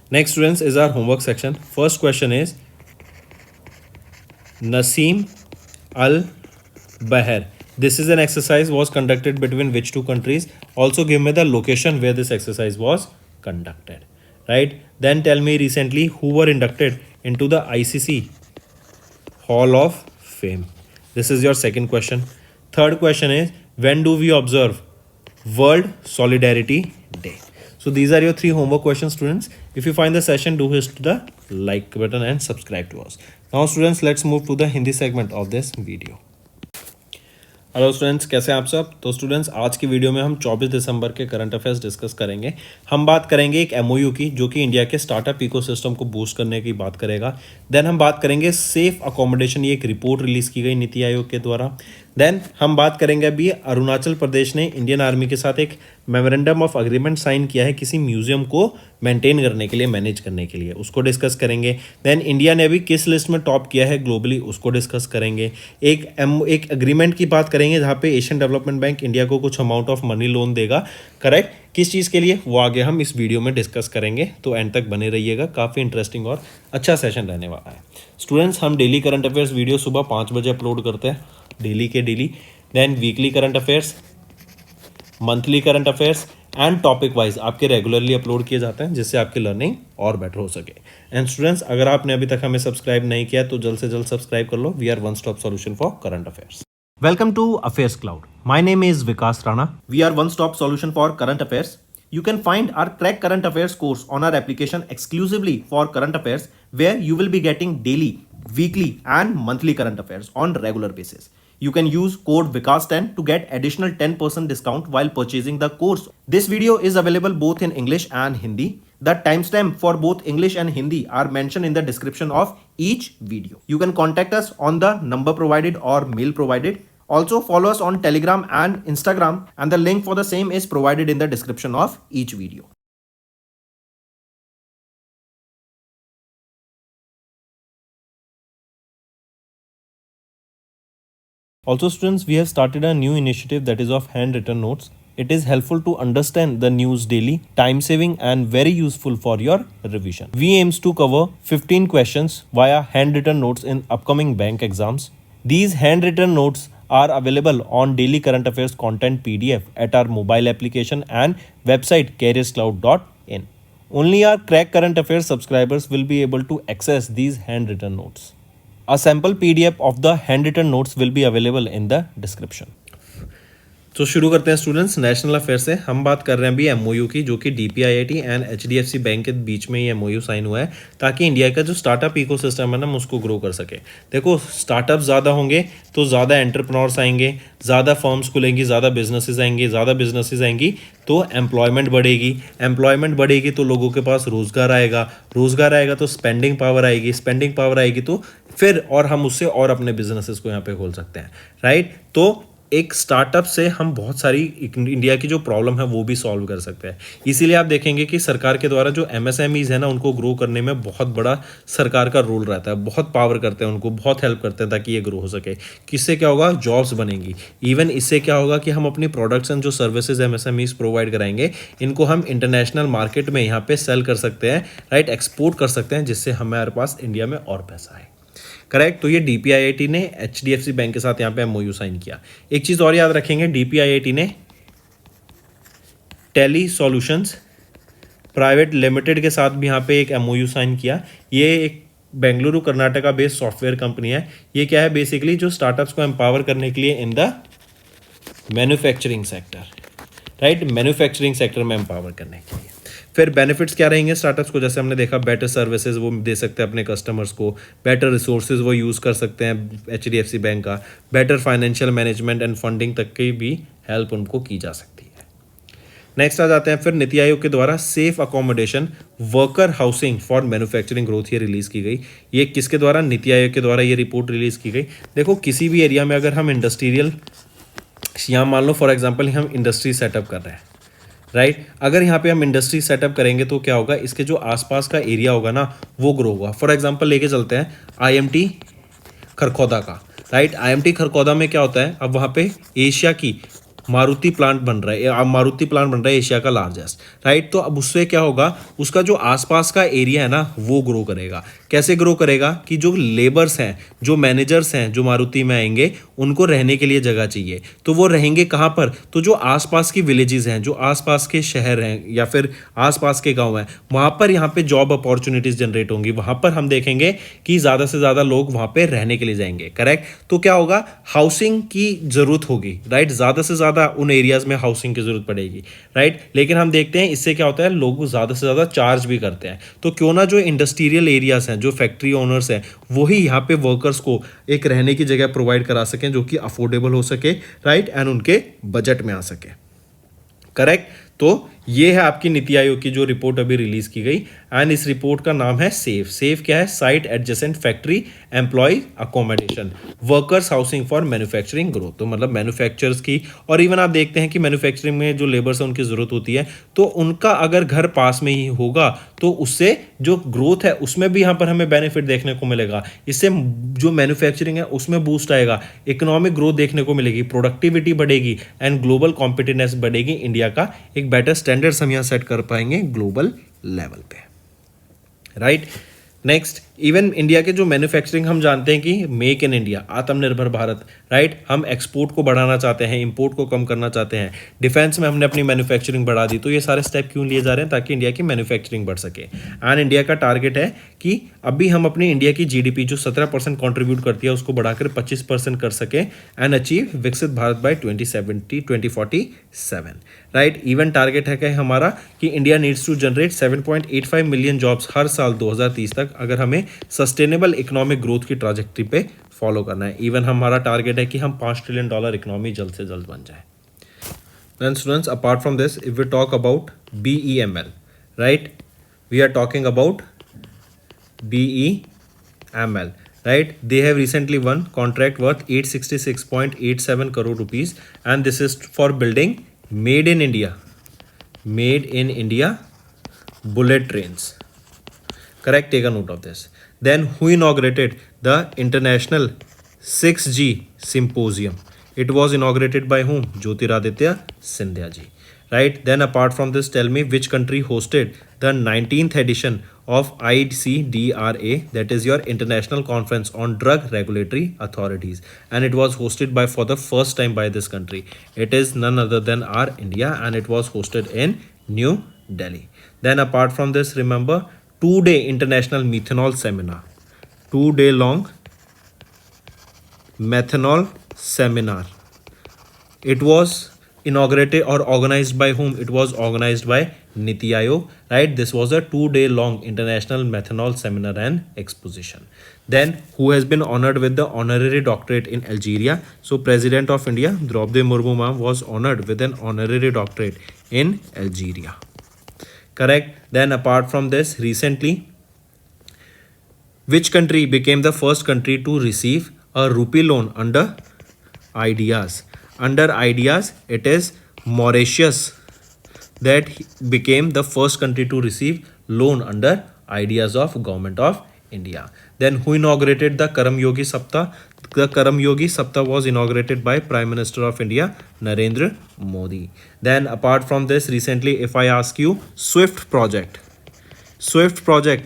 Next, students, is our homework section. First question is Nasim Al Bahar. This is an exercise was conducted between which 2 countries? Also give me the location where this exercise was conducted, right? Then tell me recently who were inducted into the ICC Hall of Fame. This is your second question. Third question is when do we observe World Solidarity Day? So these are your 3 homework questions, students. If you find the session, do hit the like button and subscribe to us. Now students, let's move to the Hindi segment of this video. Hello students, कैसे हैं आप सब? तो students, आज की video में हम 24 दिसंबर के करंट अफेयर्स डिस्कस करेंगे. हम बात करेंगे एक एमओयू की, जो कि इंडिया के स्टार्टअप इकोसिस्टम को बूस्ट करने की बात करेगा. देन हम बात करेंगे सेफ अकोमोडेशन, ये एक रिपोर्ट रिलीज की गई नीति आयोग के द्वारा. देन हम बात करेंगे अभी अरुणाचल प्रदेश ने इंडियन आर्मी के साथ एक मेमोरेंडम ऑफ अग्रीमेंट साइन किया है किसी म्यूजियम को मेंटेन करने के लिए, मैनेज करने के लिए, उसको डिस्कस करेंगे. देन इंडिया ने अभी किस लिस्ट में टॉप किया है ग्लोबली, उसको डिस्कस करेंगे. एक एग्रीमेंट की बात करेंगे जहाँ पे एशियन डेवलपमेंट बैंक इंडिया को कुछ अमाउंट ऑफ मनी लोन देगा, करेक्ट, किस चीज़ के लिए, वो आगे हम इस वीडियो में डिस्कस करेंगे. तो एंड तक बने रहिएगा, काफ़ी इंटरेस्टिंग और अच्छा सेशन रहने वाला है. स्टूडेंट्स, हम डेली करंट अफेयर्स वीडियो सुबह 5 बजे अपलोड करते हैं, डेली के daily. Then weekly current affairs, monthly current affairs and topic wise आपके रेगुलरली अपलोड किए जाते हैं, जिससे आपकी लर्निंग और बेटर हो सके. एंड स्टूडेंट्स, अगर आपने अभी तक हमें सब्सक्राइब नहीं किया तो जल्द से जल्द सब्सक्राइब कर लो. We are one stop solution for current affairs. Welcome to Affairs Cloud. My name is Vikas Rana. We are one-stop solution for current affairs. You can find our Crack Current Affairs course on our application exclusively for current affairs, where you will be getting daily, weekly and monthly current affairs on regular basis. You can use code VIKAS10 to get additional 10% discount while purchasing the course. This video is available both in English and Hindi. The timestamp for both English and Hindi are mentioned in the description of each video. You can contact us on the number provided or mail provided. Also follow us on Telegram and Instagram, and the link for the same is provided in the description of each video. Also students, we have started a new initiative that is of handwritten notes. It is helpful to understand the news daily, time saving and very useful for your revision. We aims to cover 15 questions via handwritten notes in upcoming bank exams. These handwritten notes are available on daily current affairs content PDF at our mobile application and website careerscloud.in. Only our Crack Current Affairs subscribers will be able to access these handwritten notes. A sample PDF of the handwritten notes will be available in the description. तो शुरू करते हैं students national affair से। हम बात कर रहे हैं अभी एमओयू की, जो कि डीपीआईआईटी एंड एचडीएफसी बैंक के बीच में ये एमओयू साइन हुआ है ताकि इंडिया का जो स्टार्टअप इकोसिस्टम है ना, हम उसको ग्रो कर सके। देखो, स्टार्टअप ज़्यादा होंगे तो ज़्यादा एंटरप्रेन्योर्स आएंगे, ज़्यादा फर्म्स खुलेंगी, ज़्यादा बिजनेसेस आएंगी, ज़्यादा बिजनेसेस आएंगी तो एम्प्लॉयमेंट बढ़ेगी, एम्प्लॉयमेंट बढ़ेगी तो लोगों के पास रोज़गार आएगा, रोज़गार आएगा तो स्पेंडिंग पावर आएगी, स्पेंडिंग पावर आएगी तो फिर और हम उससे और अपने बिजनेसेस को यहाँ पे खोल सकते हैं, राइट। तो एक स्टार्टअप से हम बहुत सारी इंडिया की जो प्रॉब्लम है वो भी सॉल्व कर सकते हैं। इसीलिए आप देखेंगे कि सरकार के द्वारा जो एमएसएमईज है ना, उनको ग्रो करने में बहुत बड़ा सरकार का रोल रहता है, बहुत पावर करते हैं, उनको बहुत हेल्प करते हैं ताकि ये ग्रो हो सके। किससे क्या होगा? जॉब्स बनेंगी। इवन इससे क्या होगा कि हम अपनी प्रोडक्ट्स एंड जो सर्विसेज एमएसएमईज प्रोवाइड कराएंगे, इनको हम इंटरनेशनल मार्केट में यहाँ पे सेल कर सकते हैं, राइट, एक्सपोर्ट कर सकते हैं, जिससे हमारे पास इंडिया में और पैसा आए। करेक्ट। तो ये डीपीआईआईटी ने एचडीएफसी बैंक के साथ यहाँ पे एमओयू साइन किया। एक चीज़ और याद रखेंगे, डीपीआईआईटी ने टेली सॉल्यूशंस प्राइवेट लिमिटेड के साथ भी यहाँ पे एक एमओयू साइन किया। ये एक Bengaluru Karnataka based software company है। ये क्या है? बेसिकली जो स्टार्टअप्स को एम्पावर करने के लिए in the manufacturing sector, right, manufacturing sector में एम्पावर करने के लिए। फिर बेनिफिट्स क्या रहेंगे स्टार्टअप्स को? जैसे हमने देखा, बेटर सर्विसेज वो दे सकते हैं अपने कस्टमर्स को, बेटर रिसोर्सेज वो यूज़ कर सकते हैं एचडीएफसी बैंक का, better financial management and funding तक की भी हेल्प उनको की जा सकती है। नेक्स्ट आ जाते हैं फिर नीति आयोग के द्वारा safe accommodation worker housing for manufacturing growth ये रिलीज़ की गई। ये किसके द्वारा? नीति आयोग के द्वारा ये रिपोर्ट रिलीज़ की गई। देखो, किसी भी एरिया में अगर हम इंडस्ट्रियल, यहाँ मान लो फॉर एग्जाम्पल हम इंडस्ट्री सेटअप कर रहे हैं, राइट, अगर यहाँ पे हम इंडस्ट्री सेटअप करेंगे तो क्या होगा? इसके जो आसपास का एरिया होगा ना, वो ग्रो होगा। फॉर एग्जांपल लेके चलते हैं आईएमटी खरखौदा का, राइट। आईएमटी खरखौदा में क्या होता है? अब वहाँ पे एशिया की मारुति प्लांट बन रहा है, अब मारुति प्लांट बन रहा है एशिया का लार्जेस्ट, राइट। तो अब उससे क्या होगा? उसका जो आसपास का एरिया है ना, वो ग्रो करेगा। कैसे ग्रो करेगा? कि जो लेबर्स हैं, जो मैनेजर्स हैं, जो मारुति में आएंगे, उनको रहने के लिए जगह चाहिए। तो वो रहेंगे कहाँ पर? तो जो आसपास की विलेजेस हैं, जो आसपास के शहर हैं या फिर आसपास के गाँव हैं, वहाँ पर यहाँ पे जॉब अपॉर्चुनिटीज जनरेट होंगी। वहाँ पर हम देखेंगे कि ज़्यादा से ज़्यादा लोग वहाँ पर रहने के लिए जाएंगे, करेक्ट। तो क्या होगा? हाउसिंग की ज़रूरत होगी, राइट, ज़्यादा से ज़्यादा उन एरियाज में हाउसिंग की जरूरत पड़ेगी, राइट। लेकिन हम देखते हैं इससे क्या होता है? लोग ज़्यादा से ज़्यादा चार्ज भी करते हैं। तो क्यों ना जो इंडस्ट्रियल एरियाज हैं, जो फैक्ट्री ओनर्स हैं, वही यहाँ पे वर्कर्स को एक रहने की जगह प्रोवाइड करा सकें जो कि अफोर्डेबल हो सके, राइट, एंड उनके बजट में आ सके, करेक्ट। तो ये है आपकी नीति आयोग की जो रिपोर्ट अभी रिलीज की गई, एंड इस रिपोर्ट का नाम है सेफ। सेफ क्या है? Site adjacent factory employ accommodation workers housing for manufacturing growth. तो मतलब मैन्युफैक्चरर्स की, और इवन आप देखते हैं कि मैन्युफैक्चरिंग में जो लेबर्स है उनकी जरूरत होती है, तो उनका अगर घर पास में ही होगा तो उससे जो ग्रोथ है उसमें भी यहाँ पर हमें बेनिफिट देखने को मिलेगा। इससे जो मैन्युफैक्चरिंग है उसमें बूस्ट आएगा, इकोनॉमिक ग्रोथ देखने को मिलेगी, प्रोडक्टिविटी बढ़ेगी एंड ग्लोबल कॉम्पिटिटिवनेस बढ़ेगी। इंडिया का एक बेटर स्टैंडर्ड्स हम यहाँ सेट कर पाएंगे ग्लोबल लेवल पे, राइट। नेक्स्ट, इवन इंडिया के जो मैन्युफैक्चरिंग हम जानते हैं कि मेक इन इंडिया, आत्मनिर्भर भारत, राइट, हम एक्सपोर्ट को बढ़ाना चाहते हैं, इंपोर्ट को कम करना चाहते हैं, डिफेंस में हमने अपनी मैन्युफैक्चरिंग बढ़ा दी। तो ये सारे स्टेप क्यों लिए जा रहे हैं? ताकि इंडिया की मैन्युफैक्चरिंग बढ़ सके। एंड इंडिया का टारगेट है कि अभी हम अपनी इंडिया की जीडीपी जो 17% कॉन्ट्रीब्यूट करती है उसको बढ़ाकर 25% कर सके एंड अचीव विकसित Bharat by 2047, right. Even target है कि हमारा कि India needs to generate 7.85 million jobs हर साल 2030 तक, अगर हमें सस्टेनेबल इकोनॉमिक ग्रोथ की ट्रैजेक्टरी पे फॉलो करना है। इवन हमारा टारगेट है कि हम $5 ट्रिलियन इकोनॉमी जल्द से जल्द बन जाए। Then students, apart from this, if we talk about BEML, right, We are talking about BEML, right? They have recently won contract worth 866.87 crore rupees, and this is for building made in India bullet trains. Correct, take a note of this. Then who inaugurated the International 6G Symposium? It was inaugurated by whom? Jyotiraditya Scindia ji. Right, then apart from this, tell me which country hosted the 19th edition of ICDRA, that is your International Conference on Drug Regulatory Authorities, and it was hosted by for the first time by this country. It is none other than our India, and it was hosted in New Delhi. Then apart from this, remember 2-day international methanol seminar, 2-day long methanol seminar. It was inaugurated or organized by whom? It was organized by Niti Aayog, right? This was a 2-day long international methanol seminar and exposition. Then who has been honored with the honorary doctorate in Algeria? So President of India Draupadi Murmu ma'am was honored with an honorary doctorate in Algeria. Correct. Then apart from this, recently which country became the first country to receive a rupee loan under ideas? Under ideas, it is Mauritius that became the first country to receive loan under ideas of government of India. Then who inaugurated the Karam Yogi Saptah? The Karam Yogi Saptah was inaugurated by Prime Minister of India Narendra Modi. Then apart from this, recently if I ask you, Swift project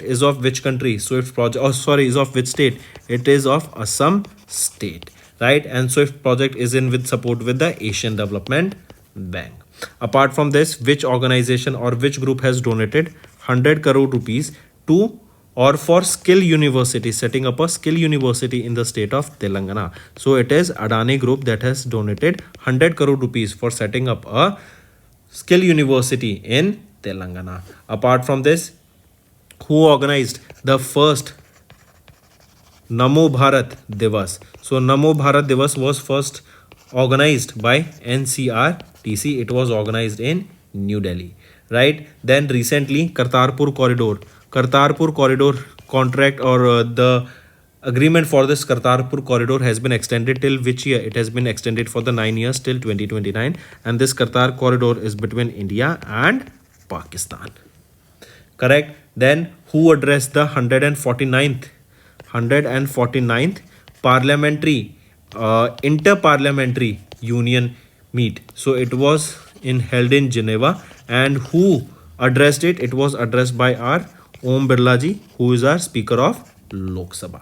is of which country? Swift project, is of which state? It is of Assam state, right? And Swift project is in with support with the Asian Development Bank. Apart from this, which organization or which group has donated 100 crore rupees to or for skill university, setting up a skill university in the state of Telangana? So it is Adani Group that has donated 100 crore rupees for setting up a skill university in Telangana. Apart from this, who organized the first Namo Bharat Divas? So Namo Bharat Divas was first organized by NCRTC. It was organized in New Delhi, right? Then recently Kartarpur Corridor contract or the agreement for this Kartarpur corridor has been extended till which year? It has been extended for the 9 years till 2029, and this Kartar corridor is between India and Pakistan. Correct. Then who addressed the 149th parliamentary interparliamentary union meet? So it was held in Geneva, and who addressed it? It was addressed by our Om Birla ji, who is our Speaker of Lok Sabha.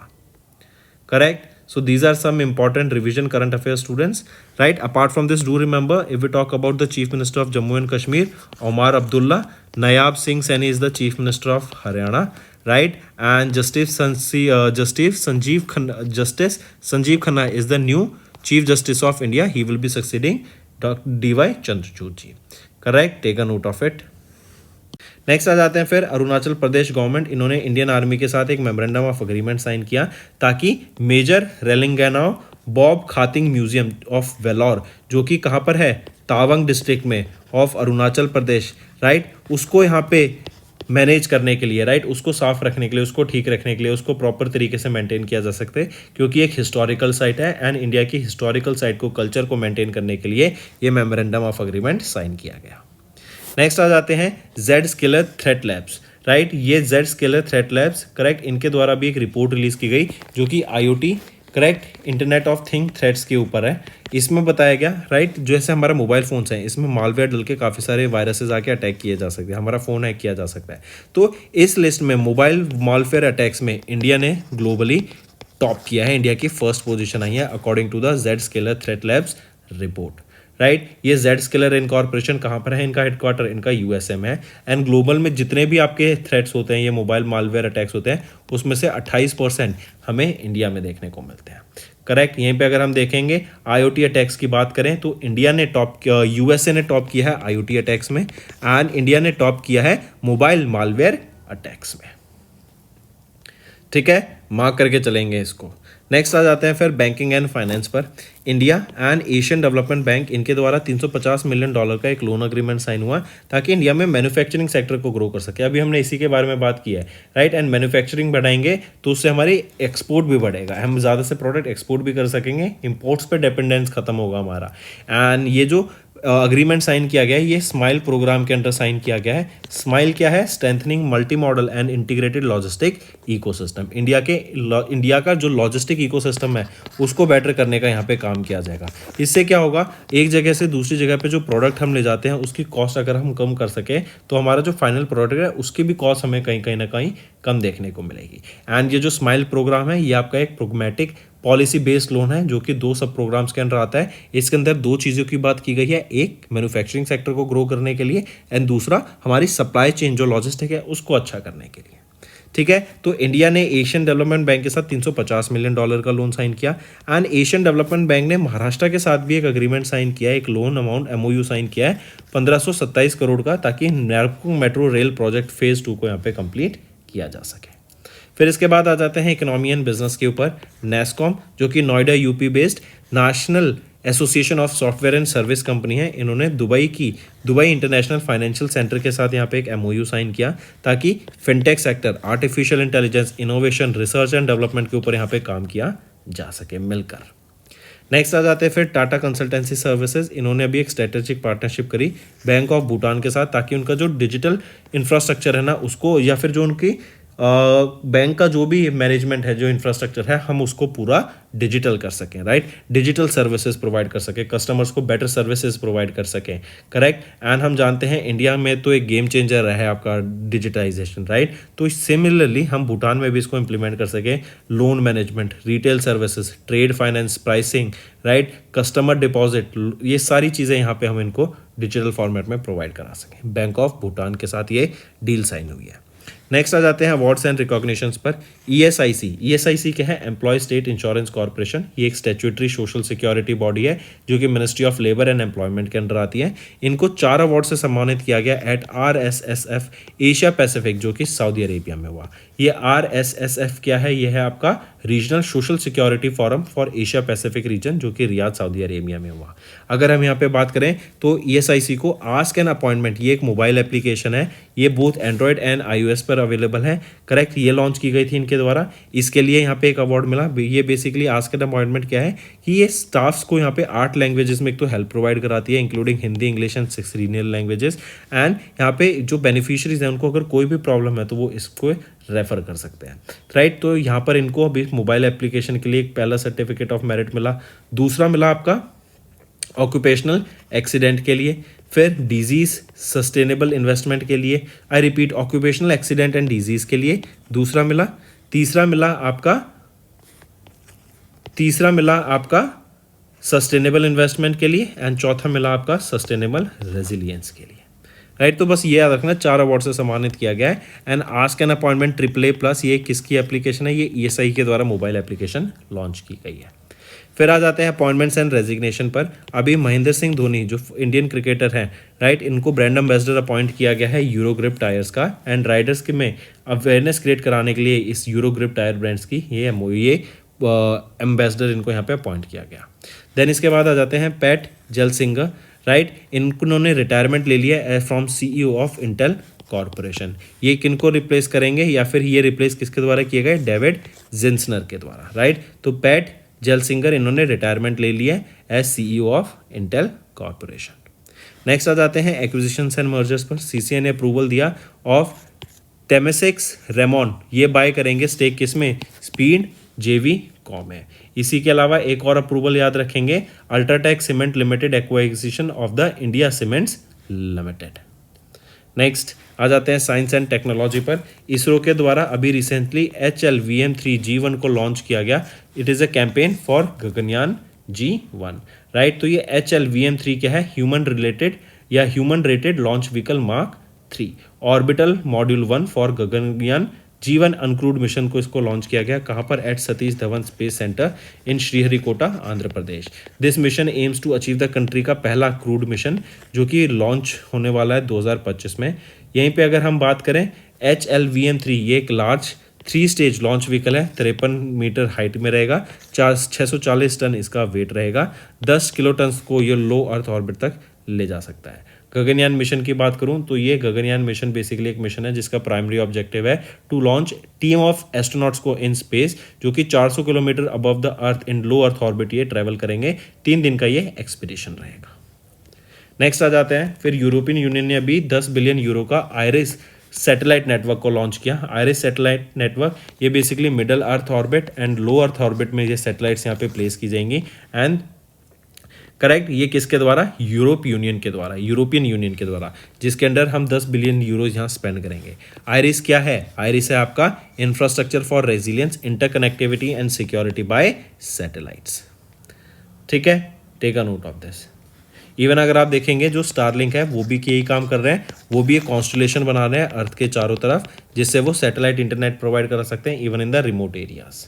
Correct. So these are some important revision current affairs, students, right? Apart from this, do remember, if we talk about the Chief Minister of Jammu and Kashmir, Omar Abdullah, Nayab Singh Saini is the Chief Minister of Haryana, right? And Justice Sanjeev Khanna is the new Chief Justice of India. He will be succeeding Dr. D.Y. Chandrachud ji. Correct. Take a note of it. Next आ जाते हैं फिर Arunachal Pradesh government. इन्होंने Indian army के साथ एक memorandum of agreement sign किया ताकि major Ralengnao Bob Khathing museum of valour, जो कि कहाँ पर है? तावंग डिस्ट्रिक्ट में ऑफ अरुणाचल प्रदेश, राइट, उसको यहाँ पे मैनेज करने के लिए, राइट, उसको साफ रखने के लिए, उसको ठीक रखने के लिए, उसको प्रॉपर तरीके से मेंटेन किया जा सकता है, क्योंकि एक हिस्टोरिकल साइट है एंड इंडिया की हिस्टोरिकल साइट को, कल्चर को मेंटेन करने के लिए ये मेमोरेंडम ऑफ अग्रीमेंट साइन किया गया. नेक्स्ट आ जाते हैं Zscaler threat labs, right. ये Zscaler threat labs, correct, इनके द्वारा भी एक रिपोर्ट रिलीज की गई जो कि IoT, correct, internet of thing threats के ऊपर है. इसमें बताया गया, राइट, जैसे हमारा मोबाइल फोन्स हैं, इसमें मालवेयर डल के काफ़ी सारे वायरसेस आके अटैक किए जा सकते हैं, हमारा फ़ोन हैक किया जा सकता है. तो इस लिस्ट में मोबाइल मालवेयर अटैक्स में इंडिया ने ग्लोबली टॉप किया है. इंडिया की फर्स्ट पोजीशन आई है according to the Zscaler threat labs report, right. ये जेड स्केलर इनकॉर्पोरेशन कहाँ पर है? इनका हेडक्वार्टर इनका USA में है. एंड ग्लोबल में जितने भी आपके थ्रेट्स होते हैं, ये मोबाइल मालवेयर अटैक्स होते हैं, उसमें से 28% हमें इंडिया में देखने को मिलते हैं. करेक्ट. यहीं पे अगर हम देखेंगे IoT अटैक्स की बात करें तो इंडिया ने USA ने टॉप किया है IoT अटैक्स में, एंड इंडिया ने टॉप किया है मोबाइल मालवेयर अटैक्स में. ठीक है, मार्क करके चलेंगे इसको. नेक्स्ट आ जाते हैं फिर बैंकिंग एंड फाइनेंस पर। India and Asian development bank इनके द्वारा $350 मिलियन का एक लोन अग्रीमेंट साइन हुआ ताकि इंडिया में मैन्युफैक्चरिंग सेक्टर को ग्रो कर सके। अभी हमने इसी के बारे में बात की है, राइट। एंड मैन्युफैक्चरिंग बढ़ाएंगे तो उससे हमारी एक्सपोर्ट भी बढ़ेगा, हम ज़्यादा से प्रोडक्ट एक्सपोर्ट भी कर सकेंगे, इंपोर्ट्स पर डिपेंडेंस खत्म होगा हमारा। एंड ये जो अग्रीमेंट साइन किया गया है ये स्माइल प्रोग्राम के अंडर साइन किया गया है। स्माइल क्या है? Strengthening multi modal and integrated logistic ecosystem. India का जो लॉजिस्टिक इकोसिस्टम है उसको बेटर करने का यहाँ पे काम किया जाएगा। इससे क्या होगा, एक जगह से दूसरी जगह पे जो प्रोडक्ट हम ले जाते हैं उसकी कॉस्ट अगर हम कम कर सके तो हमारा जो फाइनल प्रोडक्ट है उसकी भी कॉस्ट हमें कहीं ना कहीं कम देखने को मिलेगी। एंड ये जो स्माइल प्रोग्राम है ये आपका एक प्रोग्मेटिक पॉलिसी बेस्ड लोन है जो कि 2 सब प्रोग्राम्स के अंदर आता है। इसके अंदर 2 चीज़ों की बात की गई है, एक मैन्युफैक्चरिंग सेक्टर को ग्रो करने के लिए एंड दूसरा हमारी सप्लाई चेन जो लॉजिस्टिक है उसको अच्छा करने के लिए। ठीक है, तो इंडिया ने एशियन डेवलपमेंट बैंक के साथ $350 मिलियन का लोन साइन किया। एंड एशियन डेवलपमेंट बैंक ने महाराष्ट्र के साथ भी एक अग्रीमेंट साइन किया है, एक लोन अमाउंट MOU साइन किया है 1527 करोड़ का, ताकि मेट्रो रेल प्रोजेक्ट फेज 2 को यहाँ पे कंप्लीट किया जा सके। फिर इसके बाद आ जाते हैं इकोनॉमी एंड बिजनेस के ऊपर। नेस्कॉम जो कि Noida UP based national association of software and service company है, इन्होंने दुबई इंटरनेशनल फाइनेंशियल सेंटर के साथ यहाँ पे एक MOU साइन किया ताकि fintech sector, artificial intelligence, innovation, research and development के ऊपर यहाँ पे काम किया जा सके मिलकर। नेक्स्ट आ जाते हैं फिर टाटा कंसल्टेंसी सर्विसेज। इन्होंने अभी एक स्ट्रेटेजिक पार्टनरशिप करी बैंक ऑफ भूटान के साथ ताकि उनका जो डिजिटल इंफ्रास्ट्रक्चर है ना उसको, या फिर जो उनकी बैंक का जो भी मैनेजमेंट है, जो इंफ्रास्ट्रक्चर है, हम उसको पूरा डिजिटल कर सकें, राइट। डिजिटल सर्विसेज प्रोवाइड कर सकें, कस्टमर्स को बेटर सर्विसेज प्रोवाइड कर सकें, करेक्ट। एंड हम जानते हैं इंडिया में तो एक गेम चेंजर है आपका डिजिटाइजेशन, राइट। तो सिमिलरली हम भूटान में भी इसको इम्प्लीमेंट कर सकें। Loan management, retail services, trade finance, pricing, right, customer deposit, ये सारी चीज़ें यहाँ पे हम इनको डिजिटल फॉर्मेट में प्रोवाइड करा सकें। बैंक ऑफ भूटान के साथ ये डील साइन हुई है। नेक्स्ट आ जाते हैं अवार्ड्स एंड रिकॉग्निशंस पर। ESIC क्या है? Employ state insurance corporation. ये एक स्टैट्यूटरी सोशल सिक्योरिटी बॉडी है जो कि ministry of labour and employment के अंडर आती है। इनको 4 अवार्ड से सम्मानित किया गया एट RSSF एशिया पैसिफिक जो कि सऊदी अरेबिया में हुआ। ये RSSF क्या है? ये है आपका regional social security forum for Asia Pacific region जो कि रियाद सऊदी अरेबिया में हुआ। अगर हम यहाँ पे बात करें तो ESIC को आस्क एन अपॉइंटमेंट, ये एक मोबाइल एप्लीकेशन है, ये बोथ एंड्रॉयड एंड iOS पर अवेलेबल है, करेक्ट। ये लॉन्च की गई थी इनके द्वारा, इसके लिए यहाँ पे एक अवार्ड मिला। ये बेसिकली आस्क एन अपॉइंटमेंट क्या है कि ये स्टाफ्स को यहाँ पे 8 लैंग्वेजेस में एक तो हेल्प प्रोवाइड कराती है including Hindi, English and 6 regional languages. And यहाँ पे जो बेनिफिशरीज हैं उनको अगर कोई भी प्रॉब्लम है तो वो इसको रेफर कर सकते हैं, राइट। तो यहाँ पर इनको अभी मोबाइल एप्लीकेशन के लिए एक पहला सर्टिफिकेट ऑफ मेरिट मिला, दूसरा मिला आपका ऑक्यूपेशनल एक्सीडेंट के लिए, फिर डिजीज सस्टेनेबल इन्वेस्टमेंट के लिए, I repeat occupational accident and disease के लिए दूसरा मिला, तीसरा मिला आपका सस्टेनेबल इन्वेस्टमेंट के लिए एंड चौथा मिला आपका सस्टेनेबल रेजिलियंस के लिए, राइट। तो बस ये याद रखना 4 अवार्ड से सम्मानित किया गया है। And ask an appointment AAA+, ये किसकी एप्लीकेशन है? ये ESI के द्वारा मोबाइल एप्लीकेशन लॉन्च की गई है। फिर आ जाते हैं अपॉइंटमेंट्स एंड रेजिग्नेशन पर। अभी महेंद्र सिंह धोनी जो इंडियन क्रिकेटर हैं, राइट, इनको ब्रांड एम्बेसडर अपॉइंट किया गया है यूरोग्रिप टायर्स का। एंड राइडर्स के में अवेयरनेस क्रिएट कराने के लिए इस यूरोग्रिप टायर ब्रांड्स की ये एम्बेसडर इनको यहाँ पे अपॉइंट किया गया। देन इसके बाद आ जाते हैं पैट जलसिंगर, राइट, इन्होंने रिटायरमेंट ले लिया है from CEO of Intel corporation. ये किनको रिप्लेस करेंगे, या फिर ये रिप्लेस किसके द्वारा किए गए? डेविड जिंसनर के द्वारा, राइट। तो पैट जलसिंगर इन्होंने रिटायरमेंट ले लिया as CEO of Intel corporation. Next आ जाते हैं एक्विजिशंस एंड मर्जर्स पर। CCI ने अप्रूवल दिया ऑफ टेमेसिक्स रेमॉन, ये बाय करेंगे स्टेक किसमें? स्पीड JV कॉम है। इसी के अलावा एक और अप्रूवल याद रखेंगे, UltraTech cement limited acquisition of the India cements limited. Next आ जाते हैं साइंस एंड टेक्नोलॉजी पर। इसरो के द्वारा अभी रिसेंटली HLVM-3G1 को लॉन्च किया गया। It is a campaign for Gaganyaan G1, right. तो ये HLVM-3 क्या है? Human rated launch vehicle mark 3 orbital module 1 for Gaganyaan G1 uncrewed mission को इसको लॉन्च किया गया। कहाँ पर? At Satish Dhawan space centre in Sriharikota, Andhra Pradesh. This mission aims to achieve the country का पहला क्रूड मिशन जो कि लॉन्च होने वाला है 2025 में। यहीं पे अगर हम बात करें HLVM-3, ये एक लार्ज 3 स्टेज लॉन्च व्हीकल है, 53 मीटर हाइट में रहेगा, 640 टन इसका वेट रहेगा, 10 किलो टन को ये लो अर्थ ऑर्बिट तक ले जा सकता है। गगनयान मिशन की बात करूं तो ये गगनयान मिशन बेसिकली एक मिशन है जिसका प्राइमरी ऑब्जेक्टिव है to launch team of astronauts को इन स्पेस, जो कि 400 kilometre above the earth in low earth orbit ये ट्रेवल करेंगे। 3 दिन का ये एक्सपीडिशन रहेगा। नेक्स्ट आ जाते हैं, फिर यूरोपियन यूनियन ने अभी 10 बिलियन यूरो का आयरिस सैटेलाइट नेटवर्क को लॉन्च किया। आयरिस सैटेलाइट नेटवर्क ये basically middle earth orbit and low earth orbit में ये सैटेलाइट्स यहाँ पे प्लेस की जाएंगी। एंड करेक्ट, ये किसके द्वारा? यूरोपियन यूनियन के द्वारा, जिसके अंडर हम 10 बिलियन यूरोज यहाँ स्पेंड करेंगे। आयरिस क्या है? आयरिस है आपका infrastructure for resilience, interconnectivity and security by satellites. ठीक है, take a note of this. Even अगर आप देखेंगे जो स्टारलिंक है वो भी यही काम कर रहे हैं, वो भी एक कॉन्स्टलेशन बना रहे हैं अर्थ के चारों तरफ, जिससे वो सैटेलाइट इंटरनेट प्रोवाइड कर सकते हैं even in the remote areas.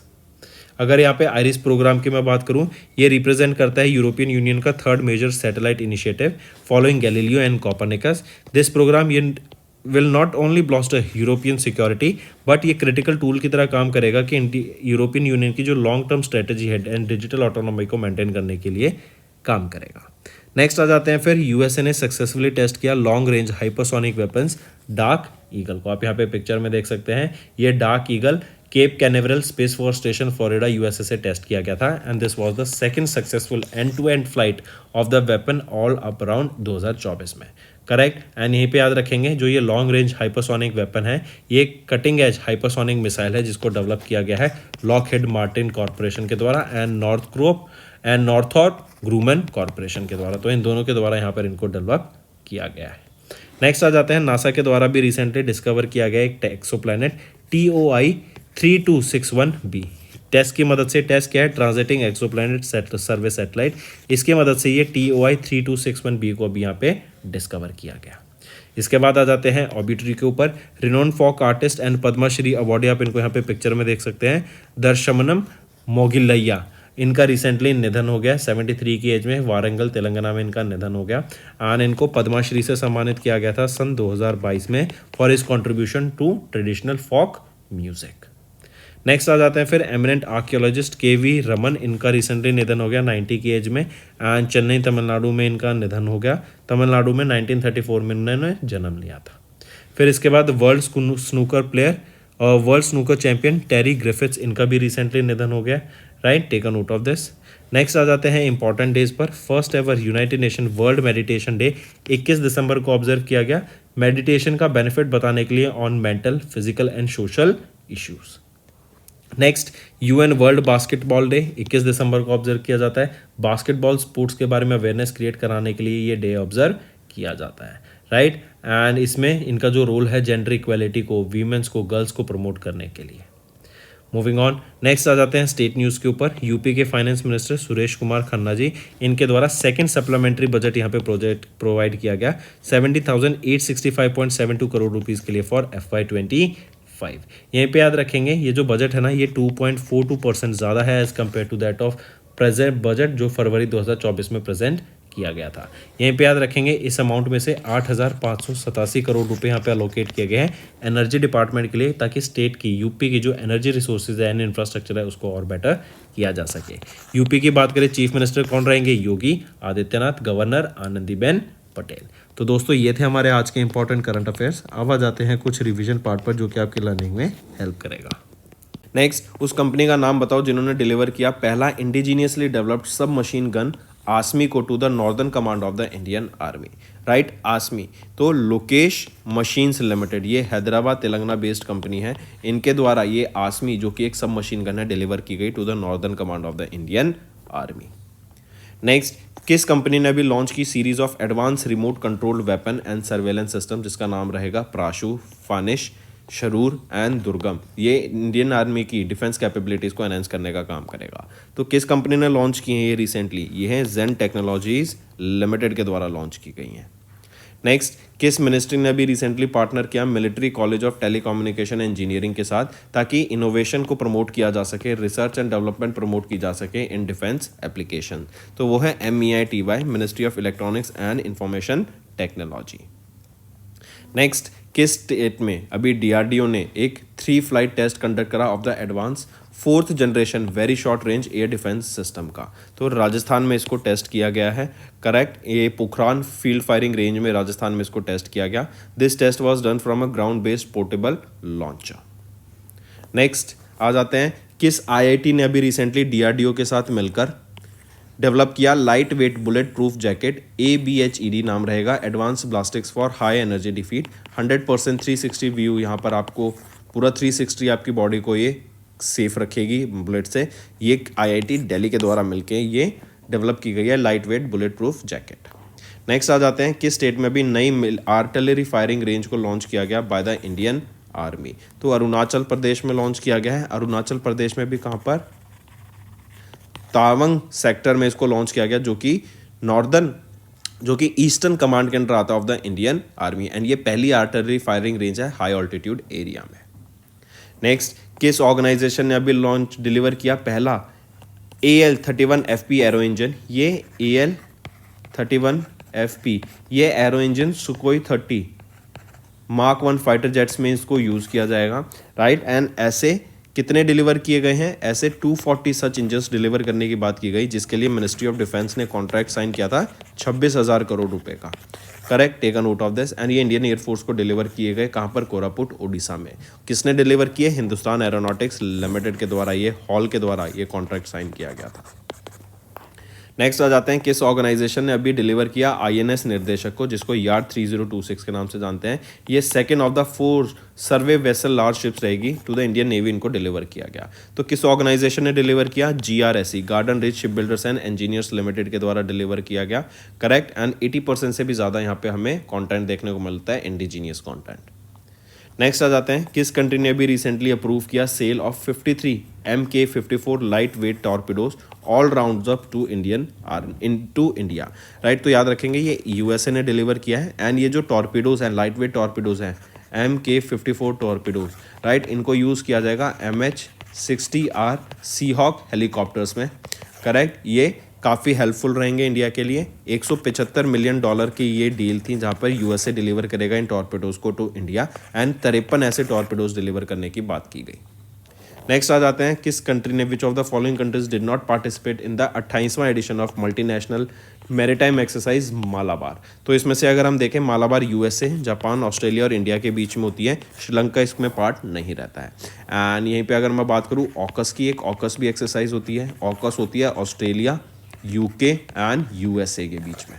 अगर यहाँ पे आयरिस प्रोग्राम की मैं बात करूँ, ये रिप्रेजेंट करता है यूरोपियन यूनियन का 3rd major satellite initiative following Galileo and Copernicus. This programme ये will not only blast European security, but ये क्रिटिकल टूल की तरह काम करेगा कि यूरोपियन यूनियन की जो लॉन्ग टर्म स्ट्रेटेजी है एंड डिजिटल ऑटोनॉमी को मेंटेन करने के लिए काम करेगा। नेक्स्ट आ जाते हैं, फिर यूएसए ने सक्सेसफुली टेस्ट किया long range hypersonic weapons dark eagle को। आप यहाँ पे पिक्चर में देख सकते हैं, ये Dark Eagle Cape Canaveral Space Force Station Florida USA से टेस्ट किया गया था। And this was the second successful end to end flight of the weapon all up around 2024 में। करेक्ट। एंड यहीं पे याद रखेंगे जो ये लॉन्ग रेंज हाइपरसोनिक वेपन है, ये कटिंग एज हाइपरसोनिक मिसाइल है जिसको डेवलप किया गया है लॉकहीड मार्टिन कॉर्पोरेशन के द्वारा एंड नॉर्थरॉप ग्रूमन कॉर्पोरेशन के द्वारा। तो इन दोनों के द्वारा यहाँ पर इनको डेवलप किया गया है। नेक्स्ट आ जाते हैं, नासा के द्वारा भी रिसेंटली डिस्कवर किया गया एक एक्सोप्लैनेट TOI 3261b। टेस्ट की मदद से, टेस्ट क्या है? ट्रांजिटिंग एक्सोप्लैनेट सर्वे सैटेलाइट। इसकी मदद से ये TOI 3261b को अभी यहाँ पे डिस्कवर किया गया। इसके बाद आ जाते हैं ऑबिटरी के ऊपर। रिनोन folk artist and Padma Shri award, आप इनको यहाँ पे पिक्चर में देख सकते हैं, दर्शमनम मोगिलैया, इनका रिसेंटली निधन हो गया 73 की एज में, वारंगल तेलंगाना में इनका निधन हो गया। एंड इनको पद्मश्री से सम्मानित किया गया था सन 2022 में for his contribution to traditional folk music. Next आ जाते हैं फिर एमिनेंट आर्कियोलॉजिस्ट KV रमन, इनका रिसेंटली निधन हो गया 90 की एज में। एंड चेन्नई तमिलनाडु में इनका निधन हो गया। तमिलनाडु में 1934 में इन्होंने जन्म लिया था। फिर इसके बाद world snooker champion Terry Griffiths, इनका भी रिसेंटली निधन हो गया। Right, take a note of this. Next आ जाते हैं इंपॉर्टेंट डेज पर। First ever united nation world meditation day 21 दिसंबर को ऑब्जर्व किया गया, मेडिटेशन का बेनिफिट बताने के लिए on mental, physical and social issues. Next UN world basketball day 21 दिसंबर को ऑब्जर्व किया जाता है। बास्केटबॉल स्पोर्ट्स के बारे में अवेयरनेस क्रिएट कराने के लिए ये डे ऑब्जर्व किया जाता है। राइट, एंड इसमें इनका जो रोल है जेंडर इक्वालिटी को, वीमेंस को, गर्ल्स को प्रमोट करने के लिए। मूविंग ऑन, नेक्स्ट आ जाते हैं स्टेट न्यूज़ के ऊपर। यूपी के फाइनेंस मिनिस्टर सुरेश कुमार खन्ना जी, इनके द्वारा सेकंड सप्लीमेंट्री बजट यहाँ पे प्रोजेक्ट प्रोवाइड किया गया 70,865.72 करोड़ रुपीज़ के लिए फॉर FY25। यहीं पे याद रखेंगे ये जो बजट है ना, ये 2.42% ज़्यादा है as compared to that of present budget जो फरवरी 2024 में प्रेजेंट किया गया था। यहीं पे याद रखेंगे इस अमाउंट में से 8,587 करोड़ रुपए यहाँ पे अलोकेट किए गए हैं एनर्जी डिपार्टमेंट के लिए, ताकि स्टेट की, यूपी की जो एनर्जी रिसोर्सेज है एंड इंफ्रास्ट्रक्चर है उसको और बेटर किया जा सके। यूपी की बात करें, चीफ मिनिस्टर कौन रहेंगे? योगी आदित्यनाथ, गवर्नर आनंदीबेन पटेल। तो दोस्तों ये थे हमारे आज के इंपॉर्टेंट करंट अफेयर्स। अब आ जाते हैं कुछ रिविजन पार्ट पर जो कि आपकी लर्निंग में हेल्प करेगा। नेक्स्ट, उस कंपनी का नाम बताओ जिन्होंने डिलीवर किया पहला indigenously developed sub machine gun Asmi को to the northern command of the Indian army. Right, Asmi तो लोकेश मशीन्स लिमिटेड, ये हैदराबाद तेलंगाना बेस्ड कंपनी है। इनके द्वारा ये आसमी जो कि एक सब मशीन गन है डिलीवर की गई to the northern command of the Indian army. Next, किस कंपनी ने अभी लॉन्च की series of advance remote controlled weapon and surveillance system जिसका नाम रहेगा प्राशु, फानिश, शरूर एंड दुर्गम। ये इंडियन आर्मी की डिफेंस कैपेबिलिटीज़ को एनहेंस करने का काम करेगा। तो किस कंपनी ने लॉन्च की है ये रिसेंटली? ये है जेन टेक्नोलॉजीज लिमिटेड के द्वारा लॉन्च की गई हैं। नेक्स्ट, किस मिनिस्ट्री ने अभी रिसेंटली पार्टनर किया military college of telecommunication engineering के साथ, ताकि इनोवेशन को प्रमोट किया जा सके, रिसर्च एंड डेवलपमेंट प्रमोट की जा सके इन डिफेंस एप्लीकेशन। तो वो है MEITY, ministry of electronics and information technology. Next, किस स्टेट में अभी DRDO ने एक 3 3 फ्लाइट टेस्ट कंडक्ट करा of the advance 4th generation very short range air defence system का। तो राजस्थान में इसको टेस्ट किया गया है, करेक्ट। ये पोखरान फील्ड फायरिंग रेंज में राजस्थान में इसको टेस्ट किया गया। This test was done from a ground based portable launcher. Next आ जाते हैं, किस आईआईटी ने अभी रिसेंटली डीआरडीओ के साथ मिलकर डेवलप किया light weight bullet proof jacket, ABHED नाम रहेगा, advance ballistics for high energy defeat. 100% 360 view, यहाँ पर आपको पूरा 360 आपकी बॉडी को ये सेफ रखेगी बुलेट से। ये आईआईटी दिल्ली के द्वारा मिलके ये डेवलप की गई है light weight bullet proof jacket. Next आ जाते हैं, किस स्टेट में भी नई आर्टिलरी फायरिंग रेंज को लॉन्च किया गया बाय द इंडियन आर्मी। तो अरुणाचल प्रदेश में लॉन्च किया गया है। अरुणाचल प्रदेश में भी कहाँ पर, तावंग सेक्टर में इसको लॉन्च किया गया, जो कि ईस्टर्न कमांड के अंडर आता है of the Indian army. And ये पहली आर्टिलरी फायरिंग रेंज है हाई ऑल्टीट्यूड एरिया में। नेक्स्ट, किस ऑर्गेनाइजेशन ने अभी डिलीवर किया पहला AL-31FP एरो इंजन। ये AL-31FP ये arrow engine सुकोई 30 mark 1 fighter jets में इसको यूज़ किया जाएगा, राइट। एंड ऐसे कितने डिलीवर किए गए हैं, ऐसे 240 सच इंजन्स डिलीवर करने की बात की गई, जिसके लिए मिनिस्ट्री ऑफ डिफेंस ने कॉन्ट्रैक्ट साइन किया था 26,000 करोड़ रुपए का, correct. Take a note of this. And ये इंडियन एयरफोर्स को डिलीवर किए गए कहाँ पर, कोरापुट ओडिशा में। किसने डिलीवर किए, हिंदुस्तान एरोनॉटिक्स लिमिटेड के द्वारा, ये हॉल के द्वारा ये कॉन्ट्रैक्ट साइन किया गया था। नेक्स्ट आ जाते हैं, किस ऑर्गेनाइजेशन ने अभी डिलीवर किया INS निर्देशक को, जिसको यार्ड 3026 के नाम से जानते हैं। ये second of the 4 survey vessel large ships रहेगी टू द इंडियन नेवी, इनको डिलीवर किया गया। तो किस ऑर्गेनाइजेशन ने डिलीवर किया, GRSE garden rich ship builders and engineers limited के द्वारा डिलीवर किया गया, करेक्ट। एंड 80% से भी ज़्यादा यहाँ पे हमें कॉन्टेंट देखने को मिलता है, इंडिजीनियस कॉन्टेंट। नेक्स्ट आ जाते हैं, किस कंट्री ने भी रिसेंटली अप्रूव किया sale of 53 MK-54 light weight torpedoes all round up to India, right. तो याद रखेंगे ये USA ने डिलीवर किया है। एंड ये जो टॉर्पिडोज हैं, लाइट वेट टॉर्पिडोज हैं, MK-54 टॉर्पिडोज, राइट, इनको यूज़ किया जाएगा MH-60R सीहॉक हेलीकॉप्टर्स में, करेक्ट। ये काफ़ी हेल्पफुल रहेंगे इंडिया के लिए। $175 मिलियन की ये डील थी, जहाँ पर USA डिलीवर करेगा इन टॉर्पिडोज को टू इंडिया। एंड 53 ऐसे टॉर्पिडोज डिलीवर करने की बात की गई। नेक्स्ट आ जाते हैं, किस कंट्री ने, which of the following countries did not participate in the 28वां edition of multinational maritime exercise Malabar. तो इसमें से अगर हम देखें, मालाबार USA, जापान, ऑस्ट्रेलिया और इंडिया के बीच में होती है, श्रीलंका इसमें पार्ट नहीं रहता है। एंड यहीं पे अगर मैं बात करूँ ऑकस की, एक ऑकस भी एक्सरसाइज होती है। ऑकस होती है ऑस्ट्रेलिया, UK एंड USA के बीच में,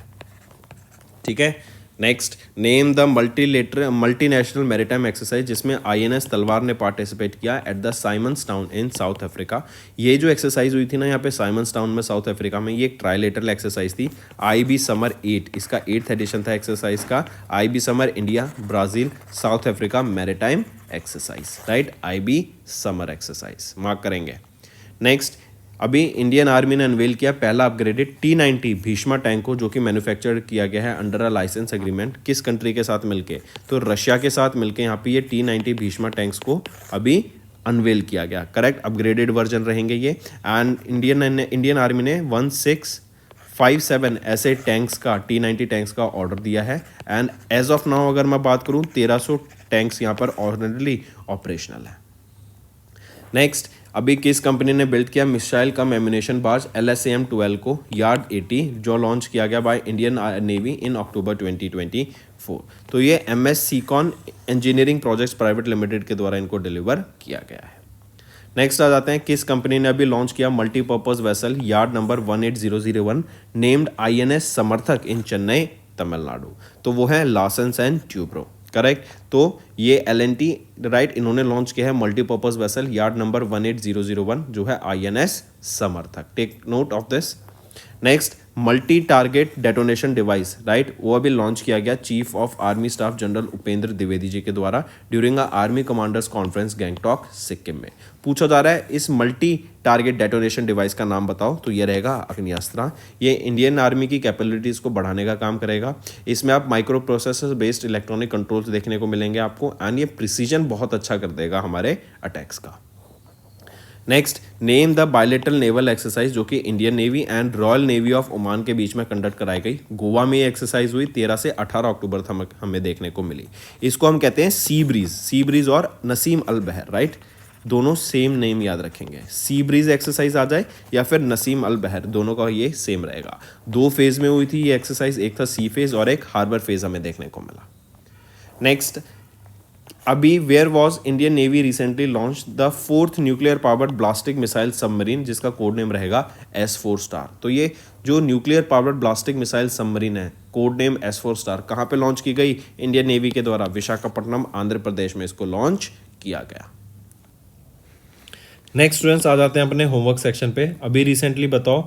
ठीक है। Next, name the multinational maritime exercise जिसमें INS तलवार ने पार्टिसिपेट किया at the Simons town in south Africa. ये जो एक्सरसाइज हुई थी ना यहाँ पे साइमन्स टाउन में साउथ अफ्रीका में, ये एक ट्राइलेटरल एक्सरसाइज थी। IB समर 8, इसका 8th एडिशन था एक्सरसाइज का। IB summer India, Brazil, south Africa maritime exercise, right. IB summer exercise mark करेंगे। नेक्स्ट, अभी इंडियन आर्मी ने अनवेल किया पहला अपग्रेडेड T-90 भीष्मा टैंक को, जो कि मैन्युफैक्चर किया गया है अंडर अ लाइसेंस एग्रीमेंट। किस कंट्री के साथ मिलके, तो रशिया के साथ मिलके यहाँ पे ये T-90 भीष्मा टैंक्स को अभी अनवेल किया गया, करेक्ट। अपग्रेडेड वर्जन रहेंगे ये। एंड इंडियन आर्मी ने 1657 ऐसे टैंक्स का, T-90 टैंक्स का ऑर्डर दिया है। एंड एज ऑफ नाउ अगर मैं बात करूँ, 1300 टैंक्स यहाँ पर ऑलरेडी ऑपरेशनल है। नेक्स्ट, अभी किस कंपनी ने बिल्ड किया मिसाइल कम एम्यूनेशन बार्ज LSAM-12 को, यार्ड 80, जो लॉन्च किया गया by Indian navy in October 2024। तो ये MS Seacon engineering projects private limited के द्वारा इनको डिलीवर किया गया है। नेक्स्ट आ जाते हैं, किस कंपनी ने अभी लॉन्च किया multipurpose vessel, yard number 18001, named INS समर्थक इन चेन्नई, तमिलनाडु। तो वो है लार्सन एंड ट्यूब्रो, करेक्ट। तो ये L&T, राइट, इन्होंने लॉन्च किया है मल्टीपर्पज वेसल, यार्ड नंबर 18001, जो है INS Samarthak. Take note of this. Next, multi target detonation device, right, वो अभी लॉन्च किया गया chief of army staff general Upendra Dwivedi ji के द्वारा during a army commanders conference Gangtok, Sikkim में। पूछा जा रहा है इस मल्टी टारगेट डेटोनेशन डिवाइस का नाम बताओ, तो ये रहेगा अग्नियास्त्र। ये इंडियन आर्मी की कैपेबिलिटीज को बढ़ाने का काम करेगा। इसमें आप micro processor based electronic controls देखने को मिलेंगे आपको। एंड ये प्रिसीजन बहुत अच्छा कर देगा हमारे अटैक्स का। Next, name the bilateral naval exercise जो कि Indian navy and royal navy of Oman के बीच में कंडक्ट कराई गई। गोवा में ये एक्सरसाइज हुई, 13 से 18 अक्टूबर तक हमें देखने को मिली। इसको हम कहते हैं सी ब्रीज और नसीम अल बहर, राइट। दोनों सेम नेम याद रखेंगे, सी ब्रीज एक्सरसाइज आ जाए या फिर नसीम अल बहर, दोनों का ये सेम रहेगा। 2 फेज में हुई थी ये एक्सरसाइज, एक था सी फेज और एक हार्बर फेज हमें देखने को मिला। नेक्स्ट, अभी where was Indian navy recently launch the 4th nuclear powered ballistic missile submarine जिसका कोड नेम रहेगा S4 स्टार। तो ये जो nuclear powered ballistic missile submarine है, कोड नेम S4 स्टार, कहाँ पे लॉन्च की गई? इंडियन नेवी के द्वारा विशाखापट्टनम आंध्र प्रदेश में इसको लॉन्च किया गया। नेक्स्ट स्टूडेंट्स, आ जाते हैं अपने होमवर्क सेक्शन पे। अभी रिसेंटली बताओ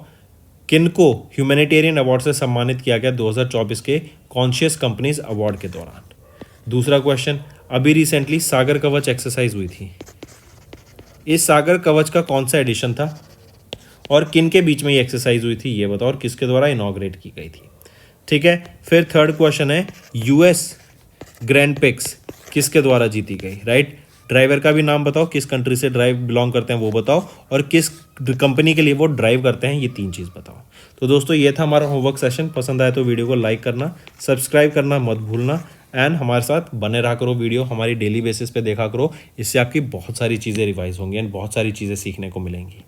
किनको ह्यूमैनिटेरियन अवार्ड से सम्मानित किया गया 2024 के कॉन्शियस कंपनीज अवार्ड के दौरान। दूसरा क्वेश्चन, अभी रिसेंटली सागर कवच एक्सरसाइज हुई थी, इस सागर कवच का कौन सा एडिशन था और किन के बीच में ये एक्सरसाइज हुई थी ये बताओ, और किसके द्वारा इनॉग्रेट की गई थी। ठीक है, फिर थर्ड क्वेश्चन है यूएस ग्रैंड पिक्स किसके द्वारा जीती गई, राइट। ड्राइवर का भी नाम बताओ, किस कंट्री से ड्राइव बिलोंग करते हैं वो बताओ, और किस कंपनी के लिए वो ड्राइव करते हैं, ये 3 चीज़ बताओ। तो दोस्तों ये था हमारा होमवर्क सेशन। पसंद आए तो वीडियो को लाइक करना, सब्सक्राइब करना मत भूलना, एंड हमारे साथ बने रहा करो, वीडियो हमारी डेली बेसिस पे देखा करो। इससे आपकी बहुत सारी चीज़ें रिवाइज होंगी एंड बहुत सारी चीज़ें सीखने को मिलेंगी।